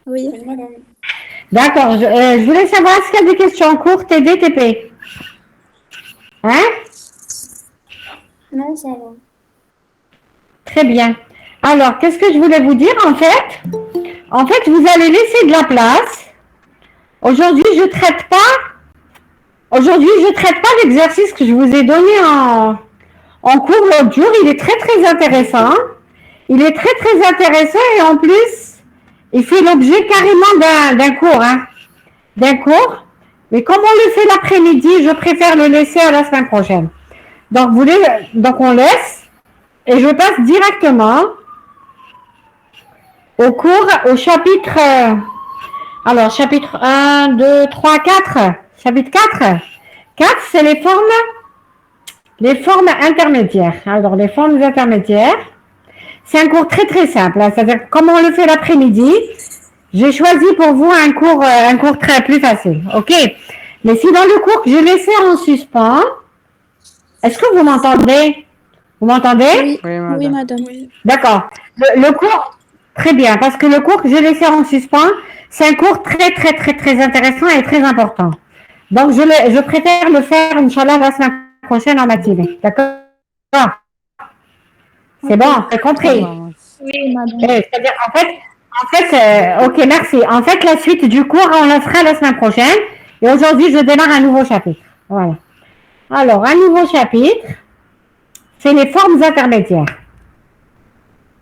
Oui. Oui, madame. D'accord. Je voulais savoir s'il y a des questions courtes et DTP. Hein? Non, ça va. Très bien. Alors, qu'est-ce que je voulais vous dire en fait? En fait, vous allez laisser de la place. Aujourd'hui, je traite pas l'exercice que je vous ai donné en cours l'autre jour. Il est très très intéressant. Il est très très intéressant et en plus, il fait l'objet carrément d'un cours, hein, d'un cours. Mais comme on le fait l'après-midi, je préfère le laisser à la semaine prochaine. Donc, on laisse et je passe directement au cours, au chapitre, alors chapitre 1, 2, 3, 4, chapitre 4. 4, c'est les formes intermédiaires. Alors, les formes intermédiaires, c'est un cours très très simple, hein, c'est-à-dire comme on le fait l'après-midi, j'ai choisi pour vous un cours très plus facile, ok? Mais si dans le cours que j'ai laissé en suspens, est-ce que vous m'entendez? Vous m'entendez? Oui, Oui, madame. madame. Oui. D'accord. Le cours, très bien, parce que le cours que j'ai laissé en suspens, c'est un cours très, très, très, très intéressant et très important. Donc, je préfère le faire, Inch'Allah, la semaine prochaine en matinée. D'accord? C'est bon, c'est compris. Oui, madame. C'est-à-dire, ok, merci. En fait, la suite du cours, on la fera la semaine prochaine. Et aujourd'hui, je démarre un nouveau chapitre. Voilà. Alors, un nouveau chapitre, c'est les formes intermédiaires.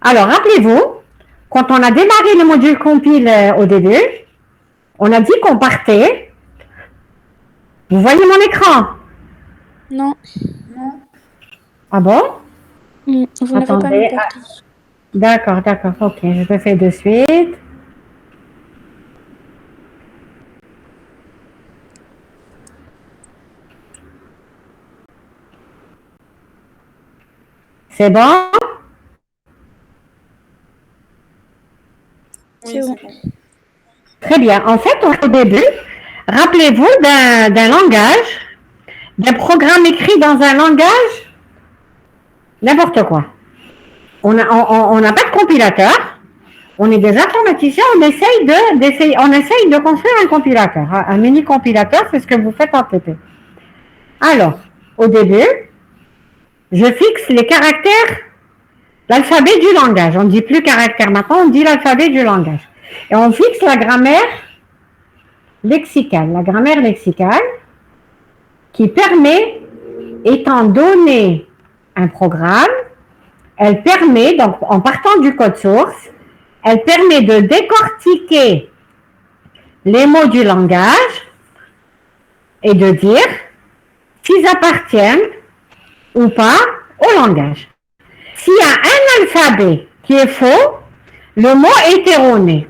Alors, rappelez-vous, quand on a démarré le module compile au début, on a dit qu'on partait. Vous voyez mon écran? Non. Ah bon? Vous n'avez pas Attendez. mis partout. D'accord, d'accord. Ok, je le fais de suite. C'est bon? C'est bon. Très bien. En fait, au début, rappelez-vous d'un langage, d'un programme écrit dans un langage, n'importe quoi. On n'a pas de compilateur. On est des informaticiens, on essaye de construire un compilateur. Un mini compilateur, c'est ce que vous faites en TP. Alors, au début, je fixe les caractères, l'alphabet du langage. On ne dit plus caractère maintenant, on dit l'alphabet du langage. Et on fixe la grammaire lexicale. La grammaire lexicale qui permet, étant donné un programme, elle permet, donc en partant du code source, elle permet de décortiquer les mots du langage et de dire s'ils appartiennent ou pas au langage. S'il y a un alphabet qui est faux, le mot est erroné.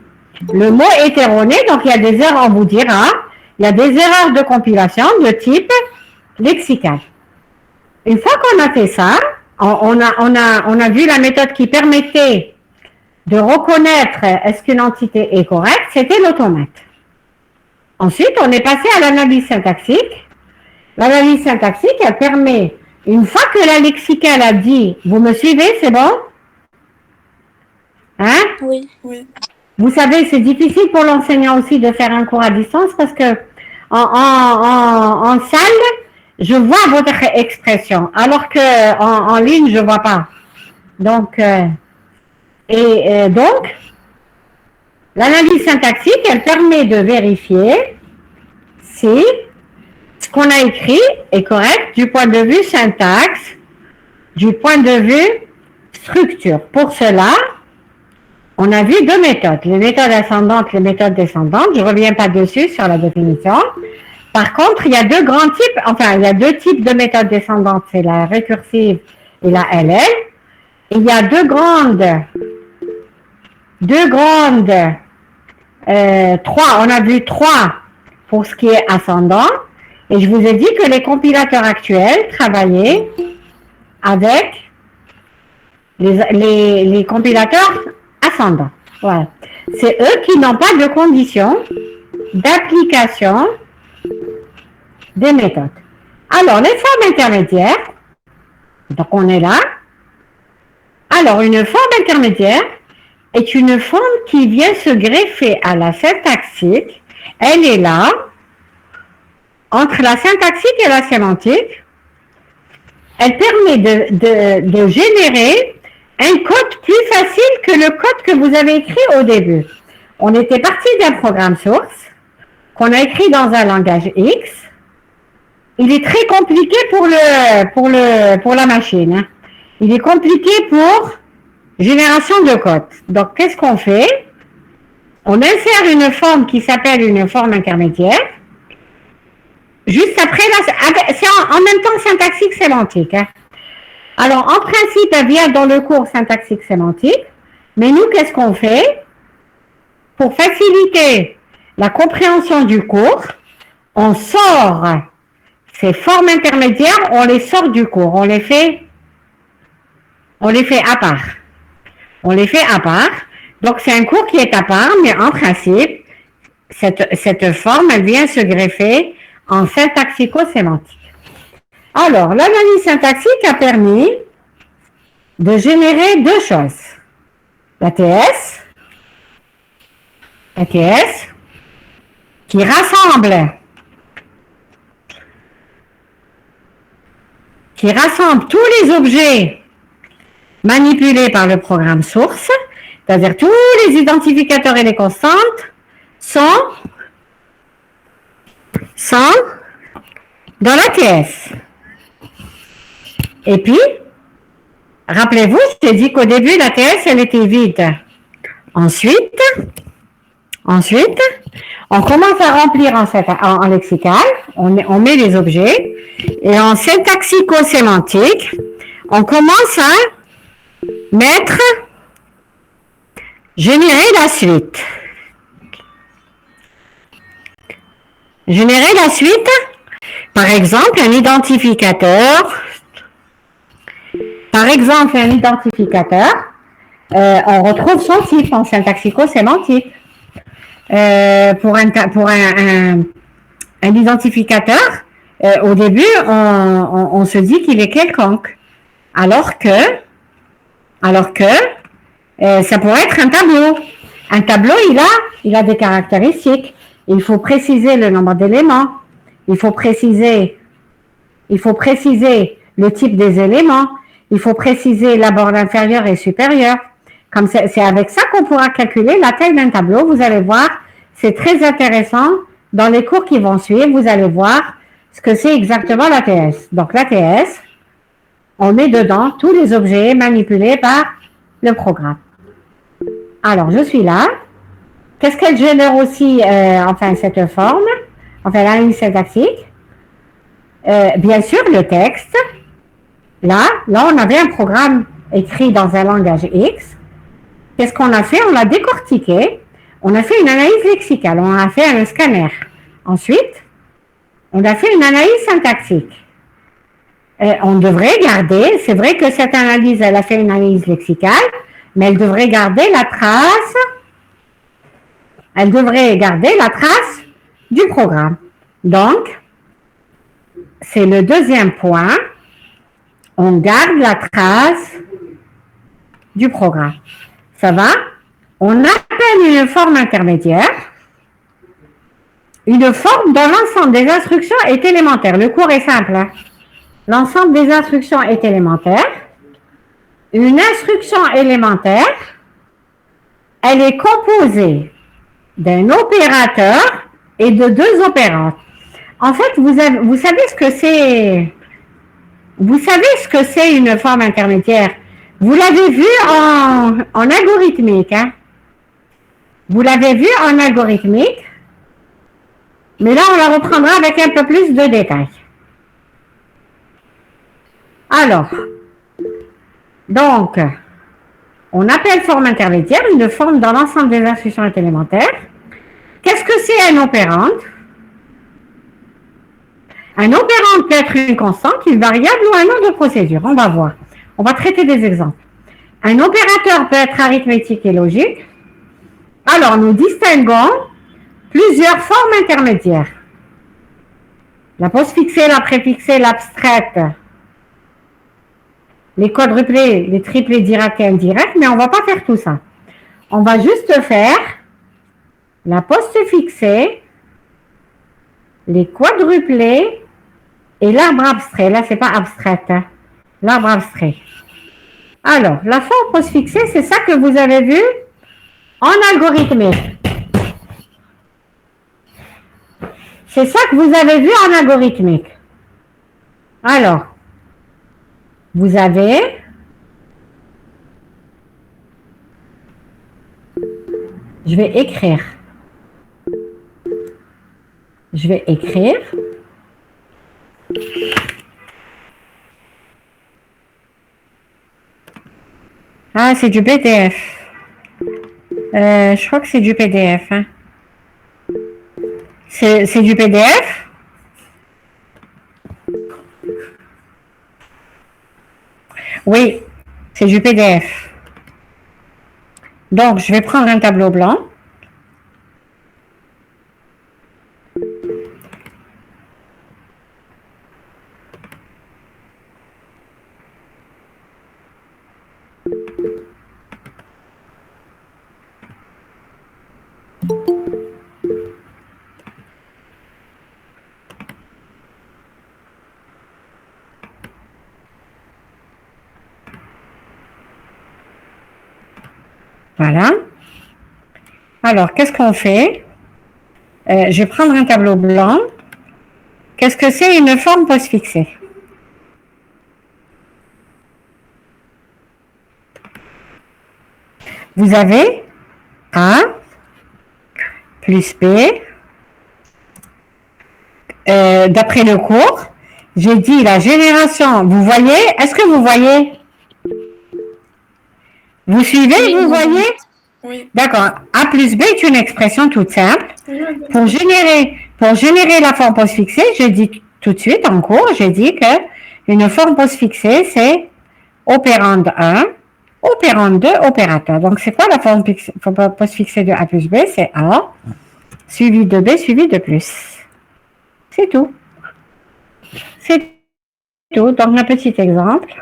Le mot est erroné, donc il y a des erreurs, on vous dira, il y a des erreurs de compilation de type lexical. Une fois qu'on a fait ça, on a vu la méthode qui permettait de reconnaître est-ce qu'une entité est correcte, c'était l'automate. Ensuite, on est passé à l'analyse syntaxique. L'analyse syntaxique, elle permet, une fois que la lexicale a dit, vous me suivez, c'est bon? Hein? Oui. Vous savez, c'est difficile pour l'enseignant aussi de faire un cours à distance parce que en salle, je vois votre expression, alors que en ligne, je vois pas. Donc, donc, l'analyse syntaxique, elle permet de vérifier si ce qu'on a écrit est correct du point de vue syntaxe, du point de vue structure. Pour cela, on a vu deux méthodes, les méthodes ascendantes, les méthodes descendantes. Je ne reviens pas dessus sur la définition. Par contre, il y a deux types de méthodes descendantes, c'est la récursive et la LL. Il y a on a vu trois pour ce qui est ascendant, et je vous ai dit que les compilateurs actuels travaillaient avec les compilateurs ascendants. Voilà. C'est eux qui n'ont pas de conditions d'application des méthodes. Alors, les formes intermédiaires, donc on est là. Alors, une forme intermédiaire, est une forme qui vient se greffer à la syntaxique. Elle est là, entre la syntaxique et la sémantique. Elle permet de générer un code plus facile que le code que vous avez écrit au début. On était parti d'un programme source qu'on a écrit dans un langage X. Il est très compliqué pour la machine. Hein. Il est compliqué pour génération de code. Donc, qu'est-ce qu'on fait? On insère une forme qui s'appelle une forme intermédiaire. Juste après, c'est en même temps syntaxique sémantique. Hein. Alors, en principe, elle vient dans le cours syntaxique sémantique. Mais nous, qu'est-ce qu'on fait? Pour faciliter la compréhension du cours, on sort ces formes intermédiaires, on les sort du cours, on les fait à part. On les fait à part. Donc, c'est un cours qui est à part, mais en principe, cette forme, elle vient se greffer en syntaxico-sémantique. Alors, l'analyse syntaxique a permis de générer deux choses. L'ATS, qui rassemble tous les objets manipulés par le programme source, c'est-à-dire tous les identificateurs et les constantes sont dans l'ATS. Et puis, rappelez-vous, je t'ai dit qu'au début, l'ATS, elle était vide. Ensuite, on commence à remplir en lexical, on met les objets, et en syntaxico-sémantique, on commence à générer la suite. Générer la suite, par exemple, un identificateur. On retrouve son type en syntaxico-sémantique. Pour un identificateur, au début, on se dit qu'il est quelconque. Alors que ça pourrait être un tableau. Un tableau, il a des caractéristiques. Il faut préciser le nombre d'éléments. Il faut préciser le type des éléments. Il faut préciser la borne inférieure et supérieure. Comme c'est avec ça qu'on pourra calculer la taille d'un tableau. Vous allez voir, c'est très intéressant. Dans les cours qui vont suivre, vous allez voir ce que c'est exactement l'ATS. Donc l'ATS, on met dedans tous les objets manipulés par le programme. Alors, je suis là. Qu'est-ce qu'elle génère aussi, cette forme, l'analyse syntaxique? Bien sûr, le texte. Là, on avait un programme écrit dans un langage X. Qu'est-ce qu'on a fait? On l'a décortiqué. On a fait une analyse lexicale. On a fait un scanner. Ensuite, on a fait une analyse syntaxique. On devrait garder, c'est vrai que cette analyse, elle a fait une analyse lexicale, mais elle devrait garder la trace du programme. Donc, c'est le deuxième point. On garde la trace du programme. Ça va? On appelle une forme intermédiaire. Une forme dont l'ensemble des instructions est élémentaire. Le cours est simple. Hein? L'ensemble des instructions est élémentaire. Une instruction élémentaire, elle est composée d'un opérateur et de deux opérandes. En fait, vous savez ce que c'est. Vous savez ce que c'est une forme intermédiaire. Vous l'avez vu en algorithmique. Hein? Vous l'avez vu en algorithmique. Mais là, on la reprendra avec un peu plus de détails. Alors, donc, on appelle forme intermédiaire une forme dans l'ensemble des instructions élémentaires. Qu'est-ce que c'est un opérande? Un opérande peut être une constante, une variable ou un nom de procédure. On va voir. On va traiter des exemples. Un opérateur peut être arithmétique et logique. Alors, nous distinguons plusieurs formes intermédiaires. La postfixée, la préfixée, l'abstraite, les quadruplés, les triplés directs et indirects, mais on ne va pas faire tout ça. On va juste faire la poste fixée, les quadruplés et l'arbre abstrait. Là, c'est pas abstrait, hein. L'arbre abstrait. Alors, la forme poste fixée, c'est ça que vous avez vu en algorithmique. C'est ça que vous avez vu en algorithmique. Alors, vous avez je vais écrire. Je vais écrire. Ah, c'est du PDF. Je crois que c'est du PDF. Hein. C'est du PDF? Oui, c'est du PDF. Donc, je vais prendre un tableau blanc. Voilà. Alors, qu'est-ce qu'on fait? Je vais prendre un tableau blanc. Qu'est-ce que c'est une forme postfixée? Vous avez A plus B. D'après le cours, j'ai dit la génération. Vous voyez? Est-ce que vous voyez? Vous suivez? Oui, vous voyez? Oui. D'accord. A plus B est une expression toute simple. Pour générer la forme postfixée, je dis tout de suite en cours, j'ai dit que une forme postfixée, c'est opérande 1, opérande 2, opérateur. Donc, c'est quoi la forme postfixée de A plus B? C'est A, suivi de B, suivi de plus. C'est tout. C'est tout. Donc, un petit exemple.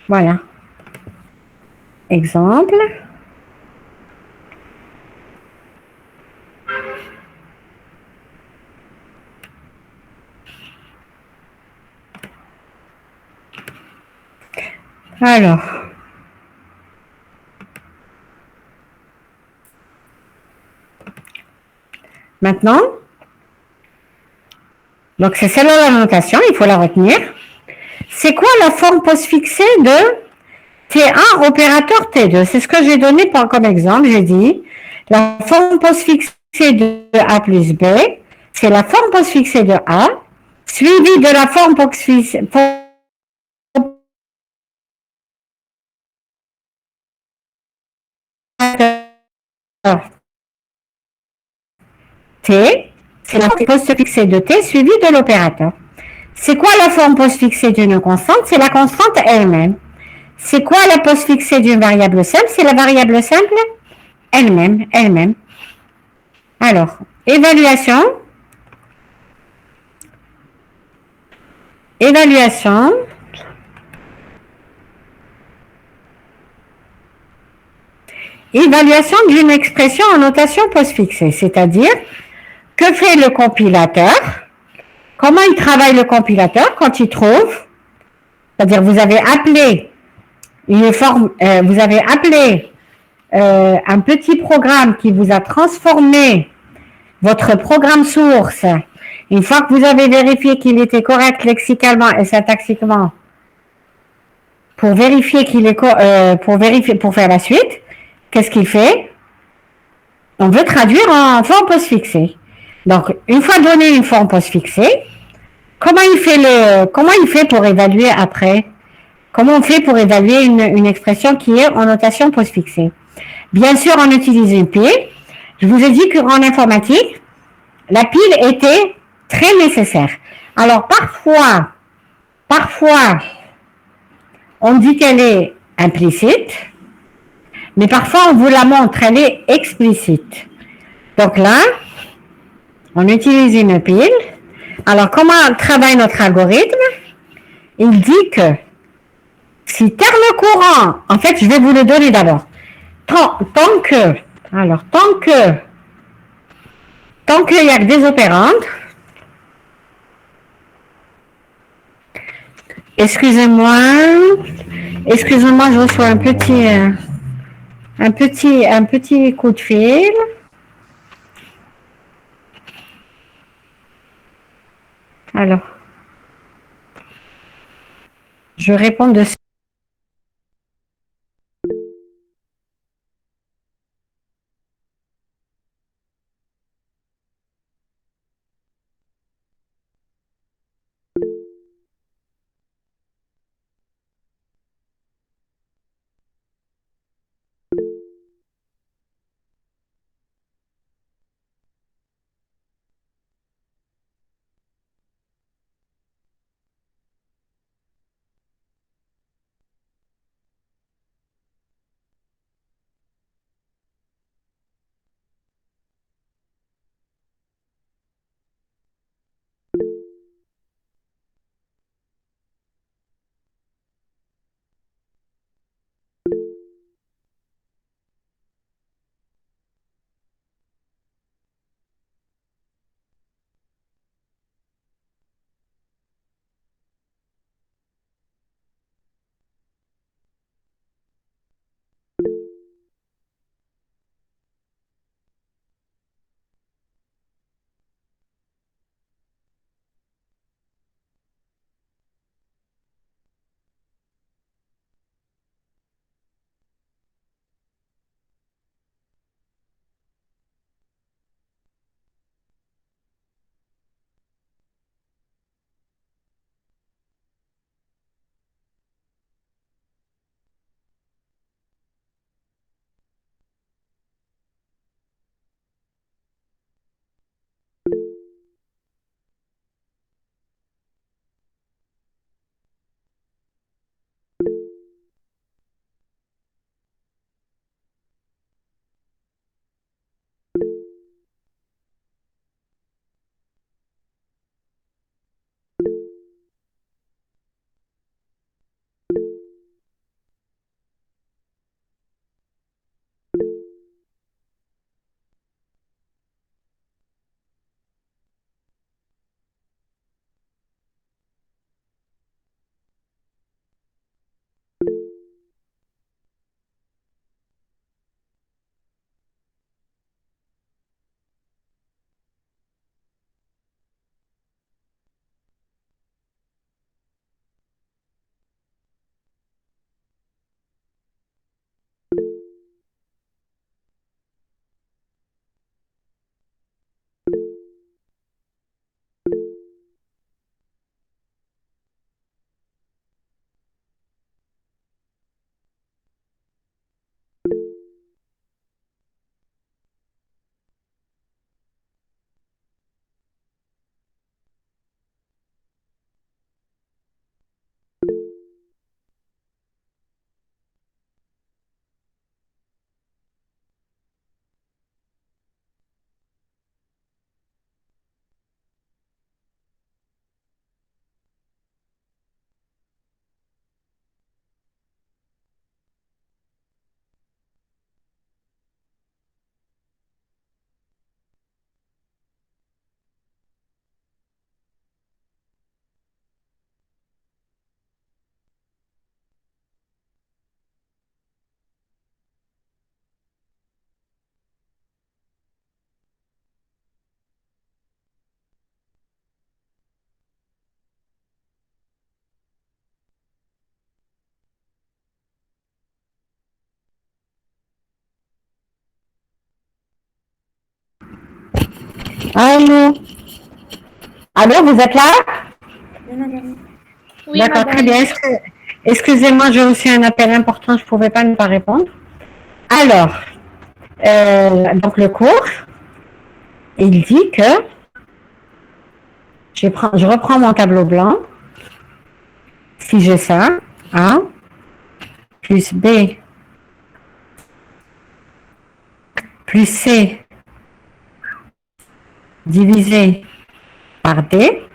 Voilà. Exemple. Alors. Maintenant. Donc, c'est celle-là la notation, il faut la retenir. C'est quoi la forme postfixée de T1 opérateur T2? C'est ce que j'ai donné comme exemple. J'ai dit la forme postfixée de A plus B, c'est la forme postfixée de A, suivie de la forme postfixée T, c'est la forme postfixée de T suivie de l'opérateur. C'est quoi la forme postfixée d'une constante? C'est la constante elle-même. C'est quoi la postfixée d'une variable simple? C'est la variable simple elle-même, elle-même. Alors, évaluation. Évaluation. Évaluation d'une expression en notation postfixée, c'est-à-dire que fait le compilateur? Comment il travaille le compilateur quand il trouve? C'est-à-dire vous avez appelé une forme, vous avez appelé un petit programme qui vous a transformé votre programme source. Une fois que vous avez vérifié qu'il était correct lexicalement et syntaxiquement, pour vérifier qu'il est pour faire la suite, qu'est-ce qu'il fait? On veut traduire en forme postfixée. Donc, une fois donné une forme postfixée, comment il fait pour évaluer après? Comment on fait pour évaluer une expression qui est en notation postfixée? Bien sûr, on utilise une pile. Je vous ai dit qu'en informatique, la pile était très nécessaire. Alors, parfois, on dit qu'elle est implicite, mais parfois, on vous la montre, elle est explicite. Donc là, on utilise une pile. Alors, comment travaille notre algorithme? Il dit que Si terme courant, en fait, je vais vous le donner d'abord. Tant que, alors, tant qu'il y a que des opérandes, excusez-moi, excusez-moi, je reçois un petit coup de fil. Alors, je réponds de allô. Allô, vous êtes là? Oui, madame. Oui, D'accord, très madame. bien. Excusez-moi, j'ai reçu un appel important, je ne pouvais pas ne pas répondre. Alors, donc le cours, il dit que je reprends mon tableau blanc. Si j'ai ça, A plus B plus C divisé par D,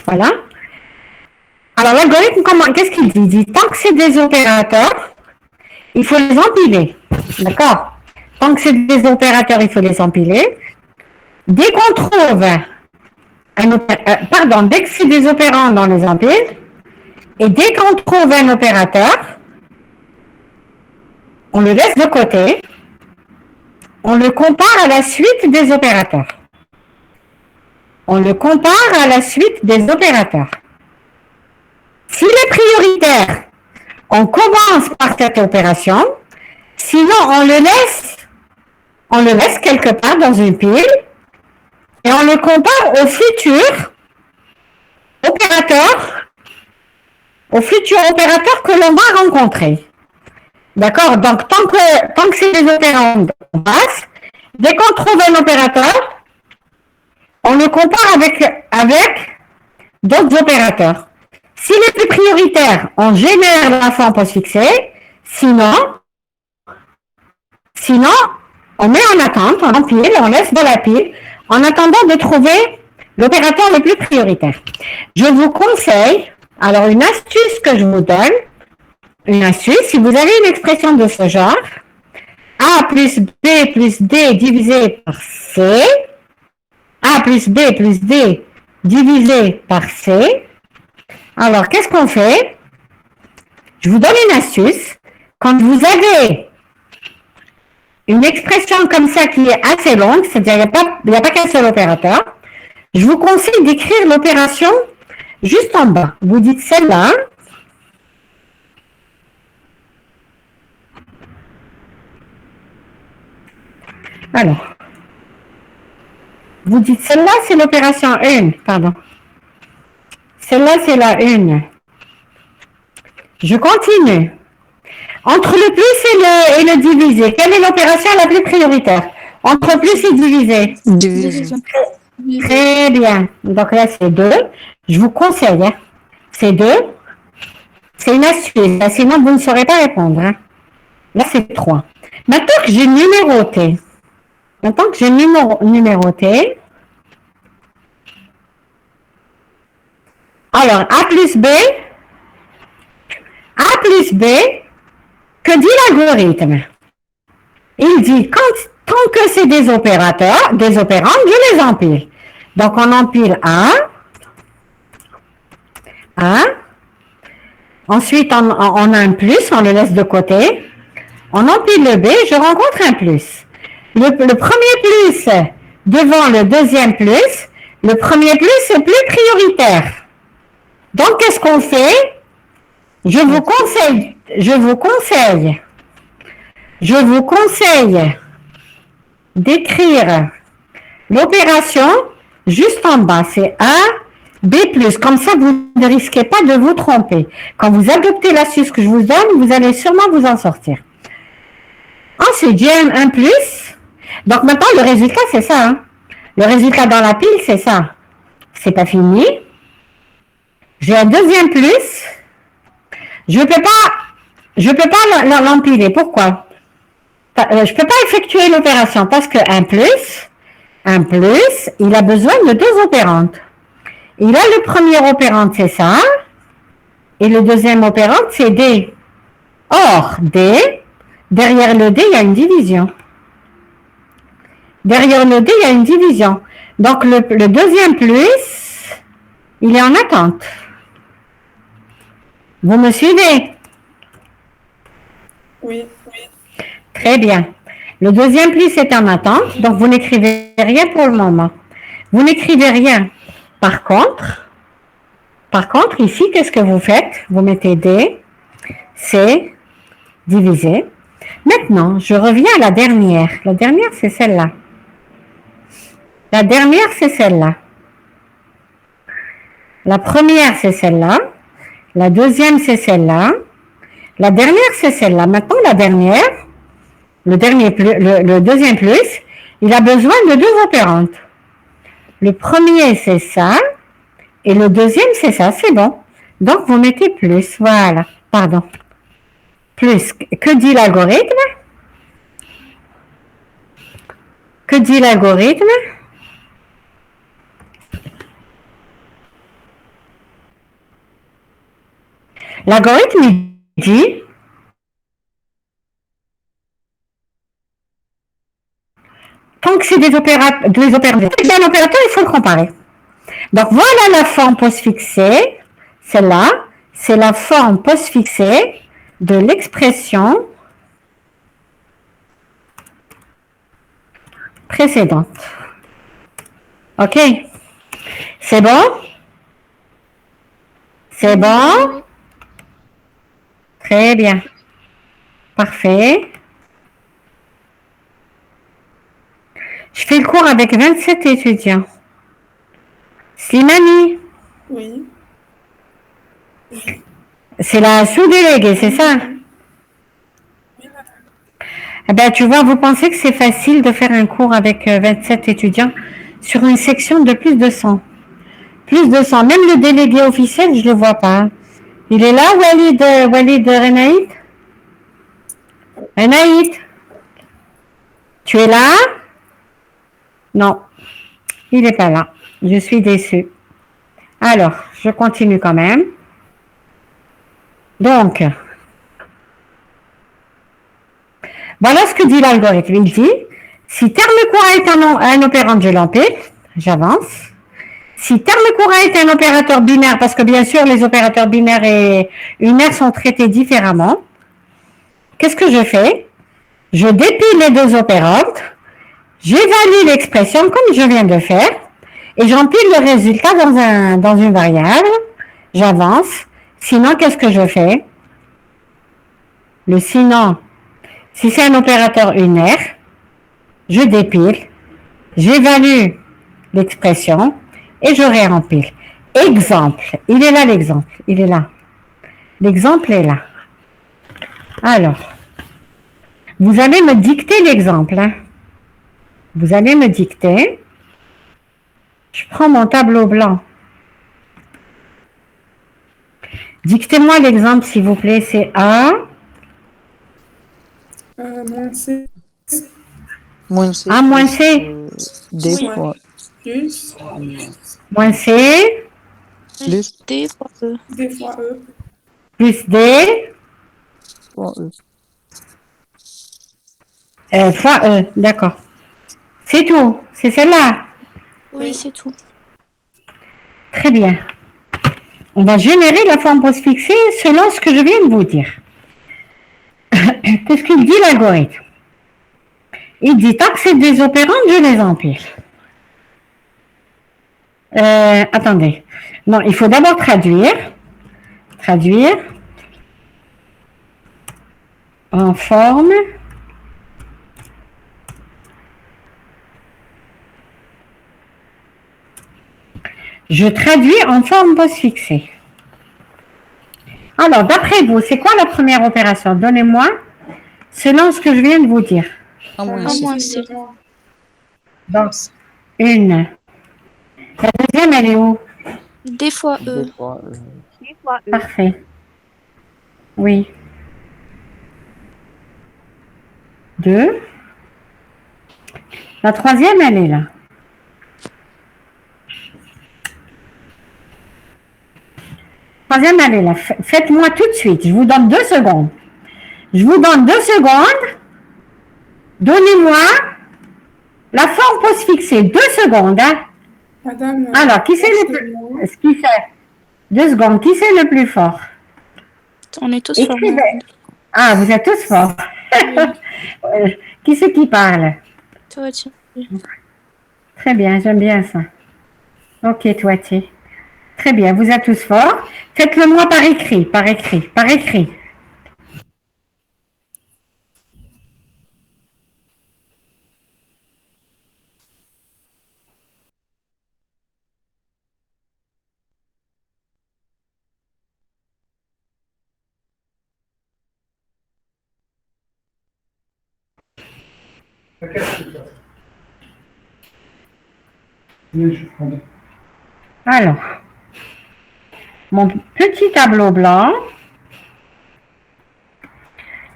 Voilà. Alors, l'algorithme, qu'est-ce qu'il dit? Il dit, tant que c'est des opérateurs, il faut les empiler. D'accord? Tant que c'est des opérateurs, il faut les empiler. Dès qu'on trouve dès que c'est des opérants, on les empile. Et dès qu'on trouve un opérateur, on le laisse de côté. On le compare à la suite des opérateurs. On le compare à la suite des opérateurs. S'il est prioritaire, on commence par cette opération. Sinon, on le laisse quelque part dans une pile et on le compare au futur opérateur que l'on va rencontrer. D'accord? Donc, tant que c'est des opérants, on passe. Dès qu'on trouve un opérateur, on le compare avec d'autres opérateurs. S'il est plus prioritaire, on génère la forme postfixée. Sinon, on met en attente, on empile, on laisse dans la pile, en attendant de trouver l'opérateur le plus prioritaire. Je vous conseille, alors une astuce que je vous donne, si vous avez une expression de ce genre, A plus B plus D divisé par C, A plus B plus D divisé par C. Alors, qu'est-ce qu'on fait? Je vous donne une astuce. Quand vous avez une expression comme ça qui est assez longue, c'est-à-dire il n'y a pas qu'un seul opérateur, je vous conseille d'écrire l'opération juste en bas. Vous dites celle-là. Alors, vous dites celle-là, c'est l'opération 1, pardon. Celle-là, c'est la 1. Je continue. Entre le plus et le divisé, quelle est l'opération la plus prioritaire? Entre plus et divisé. Division. Très bien. Donc là, c'est 2. Je vous conseille, hein. C'est 2. C'est une astuce, là, sinon vous ne saurez pas répondre. Hein. Là, c'est 3. Maintenant que j'ai numéroté, alors, A plus B, que dit l'algorithme? Il dit, tant que c'est des opérants, je les empile. Donc, on empile A. Ensuite, on a un plus, on le laisse de côté. On empile le B, je rencontre un plus. Le premier plus devant le deuxième plus, le premier plus est plus prioritaire. Donc, qu'est-ce qu'on fait? Je vous conseille d'écrire l'opération juste en bas. C'est A, B+. Comme ça, vous ne risquez pas de vous tromper. Quand vous adoptez l'astuce que je vous donne, vous allez sûrement vous en sortir. Ensuite, j'ai un plus. Donc, maintenant, le résultat, c'est ça. Hein. Le résultat dans la pile, c'est ça. C'est pas fini. J'ai un deuxième plus. Je peux pas l'empiler. Pourquoi? Je peux pas effectuer l'opération parce que un plus, il a besoin de deux opérantes. Il a le premier opérante, c'est ça, et le deuxième opérante, c'est D. Or, D, derrière le D, il y a une division. Donc, le deuxième plus, il est en attente. Vous me suivez? Oui. Très bien. Le deuxième plus est en attente, donc vous n'écrivez rien pour le moment. Vous n'écrivez rien. Par contre, ici, qu'est-ce que vous faites? Vous mettez D, C, divisé. Maintenant, je reviens à la dernière. La dernière, c'est celle-là. La première, c'est celle-là. La deuxième, c'est celle-là. La dernière, c'est celle-là. Maintenant, la dernière, le deuxième plus, il a besoin de deux opérantes. Le premier, c'est ça. Et le deuxième, c'est ça. C'est bon. Donc, vous mettez plus. Voilà. Pardon. Plus. Que dit l'algorithme? L'algorithme il dit tant que c'est des opérateurs, c'est un opérateur, il faut le comparer. Donc voilà la forme postfixée, celle-là, c'est la forme postfixée de l'expression précédente. Ok? C'est bon? C'est bon? Très bien. Parfait. Je fais le cours avec 27 étudiants. Slimani, Oui. c'est la sous-déléguée, c'est ça? Eh ben, tu vois, vous pensez que c'est facile de faire un cours avec 27 étudiants sur une section de plus de 100. Plus de 100. Même le délégué officiel, je ne le vois pas. Il est là, Walid Renaïd? Renaïd, tu es là? Non, il n'est pas là. Je suis déçue. Alors, je continue quand même. Donc, voilà ce que dit l'algorithme. Il dit, si terme courant est un opérand, je l'empile, j'avance. Si terme courant est un opérateur binaire, parce que bien sûr, les opérateurs binaires et unaires sont traités différemment, qu'est-ce que je fais? Je dépile les deux opérandes, j'évalue l'expression comme je viens de faire, et j'empile le résultat dans une variable, j'avance. Sinon, qu'est-ce que je fais? Le sinon, si c'est un opérateur unaire, je dépile, j'évalue l'expression et je réempile. Exemple, il est là l'exemple, il est là. L'exemple est là. Alors, vous allez me dicter l'exemple. Hein. Vous allez me dicter. Je prends mon tableau blanc. Dictez-moi l'exemple, s'il vous plaît. C'est A. Moins C. Moins C. A moins C. D Oui. fois Plus Moins C. plus D fois E. D fois E. Plus D. fois E. Fois E. D'accord. C'est tout. C'est celle-là. Oui, c'est tout. Très bien. On va générer la forme postfixée selon ce que je viens de vous dire. Qu'est-ce qu'il dit l'algorithme? Il dit tant que c'est des opérandes, je les empile. Attendez. Non, il faut d'abord traduire. Traduire en forme je traduis en forme postfixée. Alors, d'après vous, c'est quoi la première opération? Donnez-moi, selon ce que je viens de vous dire. A moins A C. moins C. Donc, une. La deuxième, elle est où? D fois E. D fois E. Parfait. Oui. 2. La troisième, elle est là. Troisième, elle est là. Faites-moi tout de suite. Je vous donne 2 secondes. Je vous donne 2 secondes. Donnez-moi la forme postfixée. 2 secondes. Hein. Madame. Alors, qui c'est le plus... Ce qui fait 2 secondes. Qui c'est le plus fort? On est tous forts. Écrivez. Ah, vous êtes tous forts. Qui c'est qui parle? Toi, tu. Très bien, j'aime bien ça. Ok, toi, tu. Très bien, vous êtes tous forts. Faites-le moi par écrit, par écrit, par écrit. Alors, mon petit tableau blanc.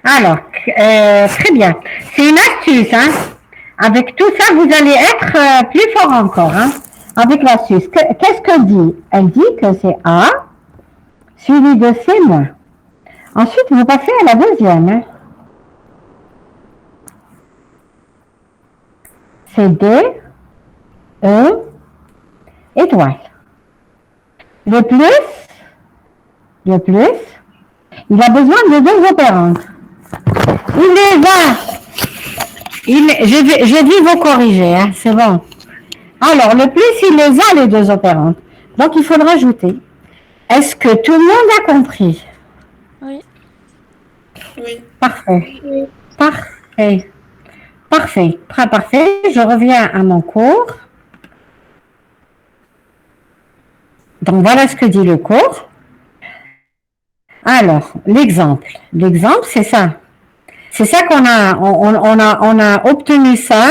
Alors, très bien. C'est une astuce, hein. Avec tout ça, vous allez être plus fort encore, hein. Avec l'astuce. Qu'est-ce qu'elle dit? Elle dit que c'est A suivi de C moins. Ensuite, vous passez à la deuxième. Hein. C'est D, E, étoile. Le plus, il a besoin de deux opérandes. Il les a. J'ai dit vous corriger, hein, c'est bon. Alors, le plus, il les a, les deux opérandes. Donc, il faut le rajouter. Est-ce que tout le monde a compris? Oui. Oui. Parfait. Parfait. Parfait. Très parfait. Je reviens à mon cours. Donc, voilà ce que dit le cours. Alors, l'exemple. L'exemple, c'est ça. C'est ça qu'on a, on a obtenu ça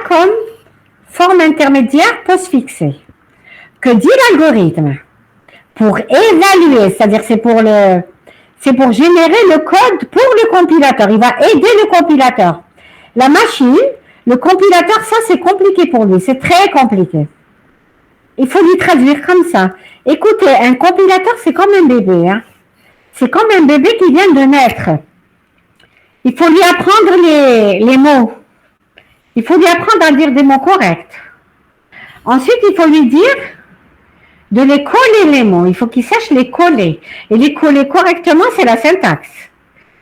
comme, forme intermédiaire postfixée. Que dit l'algorithme? Pour évaluer, c'est-à-dire c'est pour générer le code pour le compilateur. Il va aider le compilateur. La machine, le compilateur, ça c'est compliqué pour lui, c'est très compliqué. Il faut lui traduire comme ça. Écoutez, un compilateur, c'est comme un bébé. Hein. C'est comme un bébé qui vient de naître. Il faut lui apprendre les mots. Il faut lui apprendre à dire des mots corrects. Ensuite, il faut lui dire de les coller les mots. Il faut qu'il sache les coller. Et les coller correctement, c'est la syntaxe.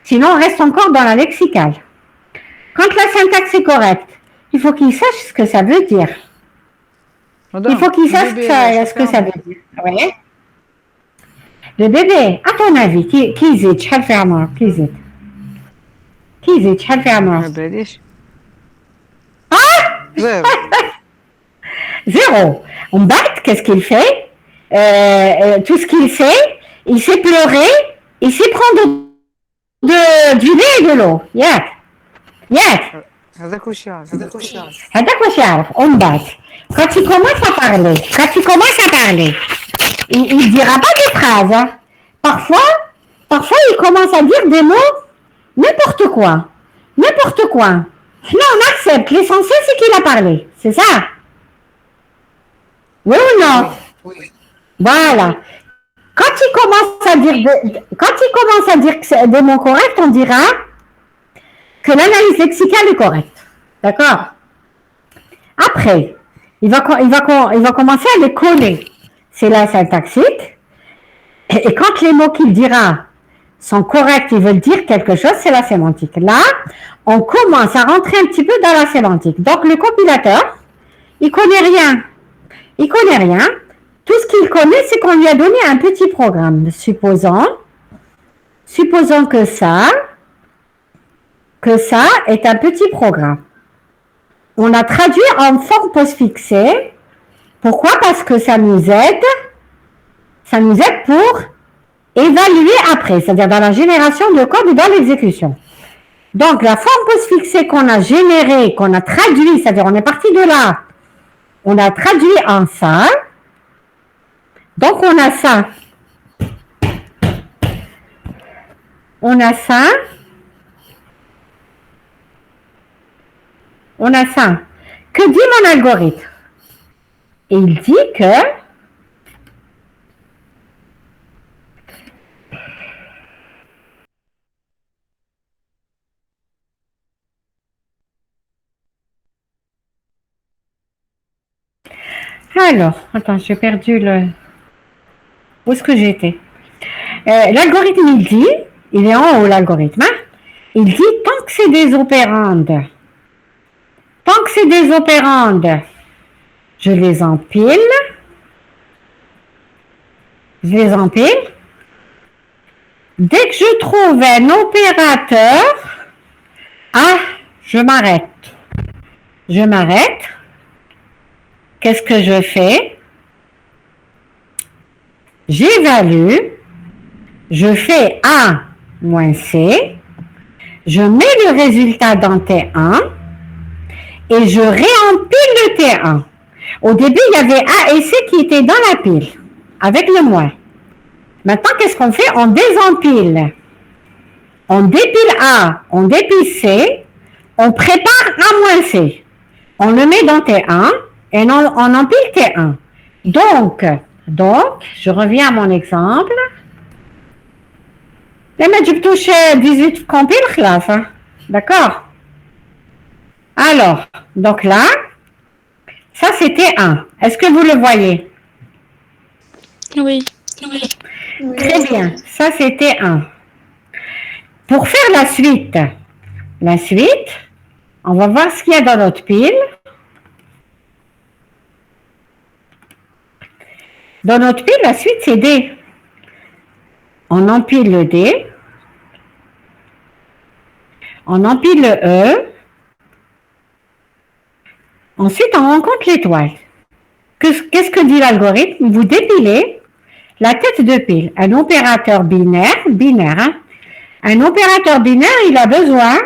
Sinon, on reste encore dans la lexicale. Quand la syntaxe est correcte, il faut qu'il sache ce que ça veut dire. Madame, Il faut qu'il sache ce que ça veut dire. Oui. Le bébé, à ton avis, qui est شحال في عمره؟ qui est شحال في عمره؟ ما باليش. Zéro. En bas, qu'est-ce qu'il fait? Tout ce qu'il sait, il sait pleurer, il sait prendre du lait et de l'eau. Yak. هذاك واش يعرف. هذاك واش يعرف. En bas. Quand il commence à parler, il ne dira pas des phrases. Hein. Parfois, il commence à dire des mots, n'importe quoi. Sinon, on accepte. L'essentiel, c'est qu'il a parlé. C'est ça? Oui ou non? Oui. Voilà. Quand il commence à dire des mots corrects, on dira que l'analyse lexicale est correcte. D'accord? Après, il va commencer à les coller. C'est la syntaxique. Et quand les mots qu'il dira sont corrects, ils veulent dire quelque chose, c'est la sémantique. Là, on commence à rentrer un petit peu dans la sémantique. Donc, le compilateur, il connaît rien. Tout ce qu'il connaît, c'est qu'on lui a donné un petit programme. Supposons que ça est un petit programme. On a traduit en forme postfixée. Pourquoi? Parce que ça nous aide pour évaluer après, c'est-à-dire dans la génération de code et dans l'exécution. Donc, la forme postfixée qu'on a générée, qu'on a traduit, c'est-à-dire on est parti de là, on a traduit en ça. Donc, on a ça. Que dit mon algorithme? Et il dit que alors, attends, j'ai perdu le... Où est-ce que j'étais? L'algorithme, il est en haut l'algorithme, hein? Il dit tant que c'est des opérandes, je les empile. Dès que je trouve un opérateur, je m'arrête. Qu'est-ce que je fais? J'évalue, je fais A moins C, je mets le résultat dans T1 et je réempile le T1. Au début, il y avait A et C qui étaient dans la pile, avec le moins. Maintenant, qu'est-ce qu'on fait? On désempile. On dépile A, on dépile C, on prépare A moins C. On le met dans T1 et on empile T1. Donc, Donc, je reviens à mon exemple. لما جبتوش 18 compile خلاص hein. D'accord. Alors, donc là, ça c'était 1. Est-ce que vous le voyez? Oui. Très bien. Ça c'était 1. Pour faire la suite, on va voir ce qu'il y a dans notre pile. Dans notre pile, la suite c'est D. On empile le D. On empile le E. Ensuite, on rencontre l'étoile. Qu'est-ce que dit l'algorithme? Vous dépilez la tête de pile. Un opérateur binaire, hein? Un opérateur binaire, il a besoin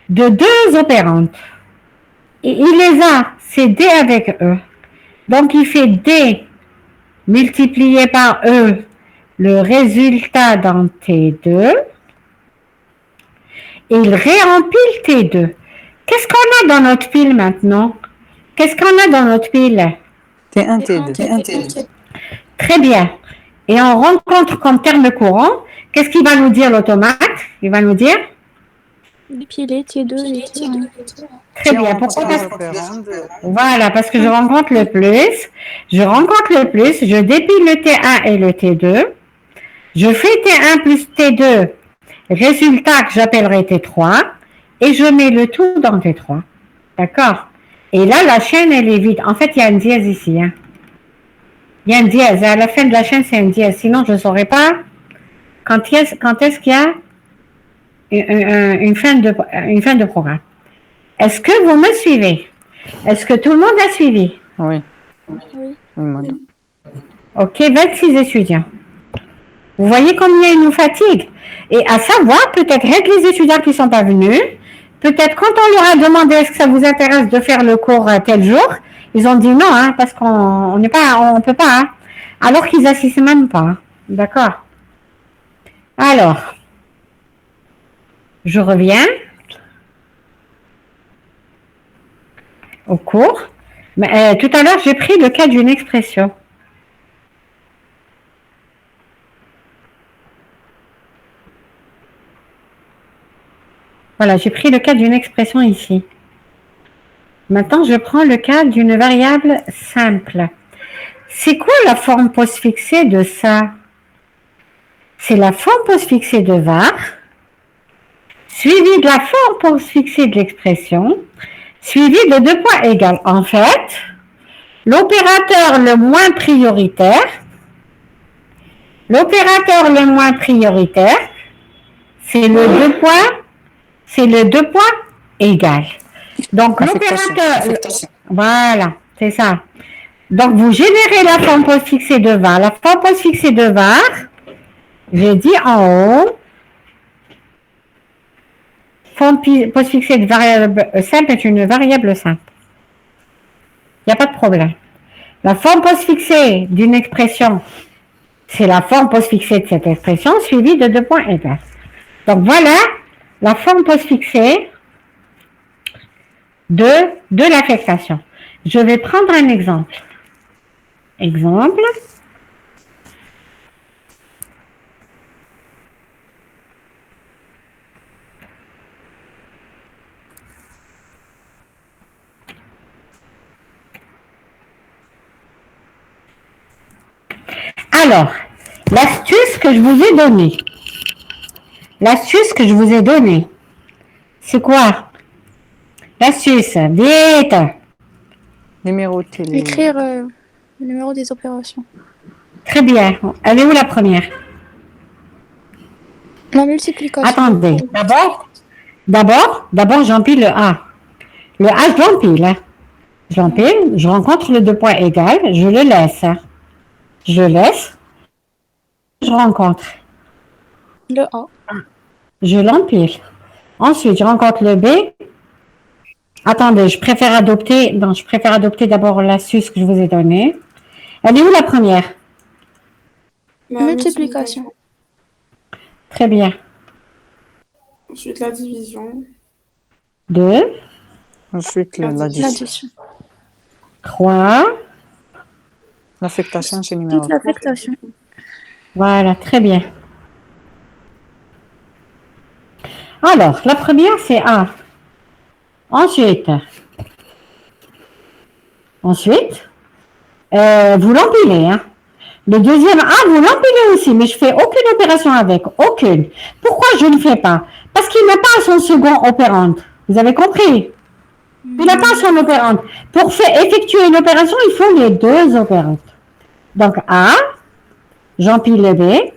de 2 opérandes. Et il les a, c'est D avec E. Donc, il fait D multiplié par E, le résultat dans T2. Et il réempile T2. Qu'est-ce qu'on a dans notre pile maintenant? Qu'est-ce qu'on a dans notre pile? T1, T2. Très bien. Et on rencontre comme terme courant, qu'est-ce qu'il va nous dire l'automate? Il va nous dire? Dépiler T2 et T1. Très bien. Pourquoi? Voilà, parce que je rencontre le plus. Je dépile le T1 et le T2. Je fais T1 plus T2, résultat que j'appellerai T3, et je mets le tout dans T3. D'accord? Et là, la chaîne, elle est vide. En fait, il y a un dièse ici. Hein. Il y a un dièse. À la fin de la chaîne, c'est un dièse. Sinon, je ne saurais pas quand est-ce qu'il y a une fin de programme. Est-ce que vous me suivez? Est-ce que tout le monde a suivi? Oui. Oui. Ok, 26 étudiants. Vous voyez combien ils nous fatiguent? Et à savoir, peut-être les étudiants qui ne sont pas venus, peut-être quand on leur a demandé est-ce que ça vous intéresse de faire le cours tel jour, ils ont dit non, hein, parce qu'on n'est pas, on peut pas, hein, alors qu'ils n'assistent même pas. Hein. D'accord? Alors, je reviens au cours. Mais, tout à l'heure, j'ai pris le cas d'une expression. Voilà, j'ai pris le cas d'une expression ici. Maintenant, je prends le cas d'une variable simple. C'est quoi la forme postfixée de ça? C'est la forme postfixée de var, suivie de la forme postfixée de l'expression, suivie de 2 points égales. En fait, l'opérateur le moins prioritaire, c'est le 2 points égales. Donc, l'opérateur, voilà, c'est ça. Donc, vous générez la forme postfixée de var. La forme postfixée de var, j'ai dit en haut, forme postfixée de variable simple est une variable simple. Il n'y a pas de problème. La forme postfixée d'une expression, c'est la forme postfixée de cette expression suivie de 2 points égales. Donc, voilà la forme postfixée de l'affectation. Je vais prendre un exemple. Exemple. Alors, l'astuce que je vous ai donnée, c'est quoi? L'astuce, vite. Numéroter les... Écrire le numéro des opérations. Très bien. Elle est où la première? La multiplication. Attendez. D'abord, j'empile le A. Le A, je l'empile. Hein. Je l'empile, je rencontre le 2 points égales, je le laisse. Hein. Je rencontre. Le A. Je l'empile. Ensuite, je rencontre le B. Attendez, je préfère adopter d'abord l'astuce que je vous ai donnée. Elle est où la première? Multiplication. Très bien. Ensuite, la division. 2. Ensuite, l'addition. L'addition. 3. L'affectation, c'est numéro Quitte l'affectation. Voilà, très bien. Alors, la première, c'est A. Ensuite, vous l'empilez. Hein. Le deuxième A, vous l'empilez aussi, mais je fais aucune opération avec. Aucune. Pourquoi je ne fais pas? Parce qu'il n'a pas son second opérante. Vous avez compris? Il n'a pas son opérante. Pour effectuer une opération, il faut les deux opérantes. Donc A, j'empile le B,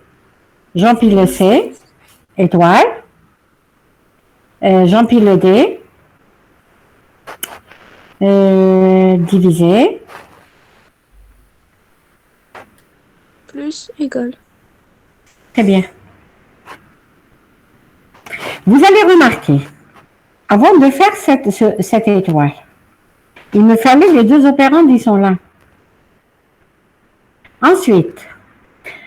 j'empile le C, étoile, j'empile le D, divisé, Plus, égal. très bien. Vous allez remarquer, avant de faire cette étoile, il me fallait les deux opérandes, ils sont là. Ensuite,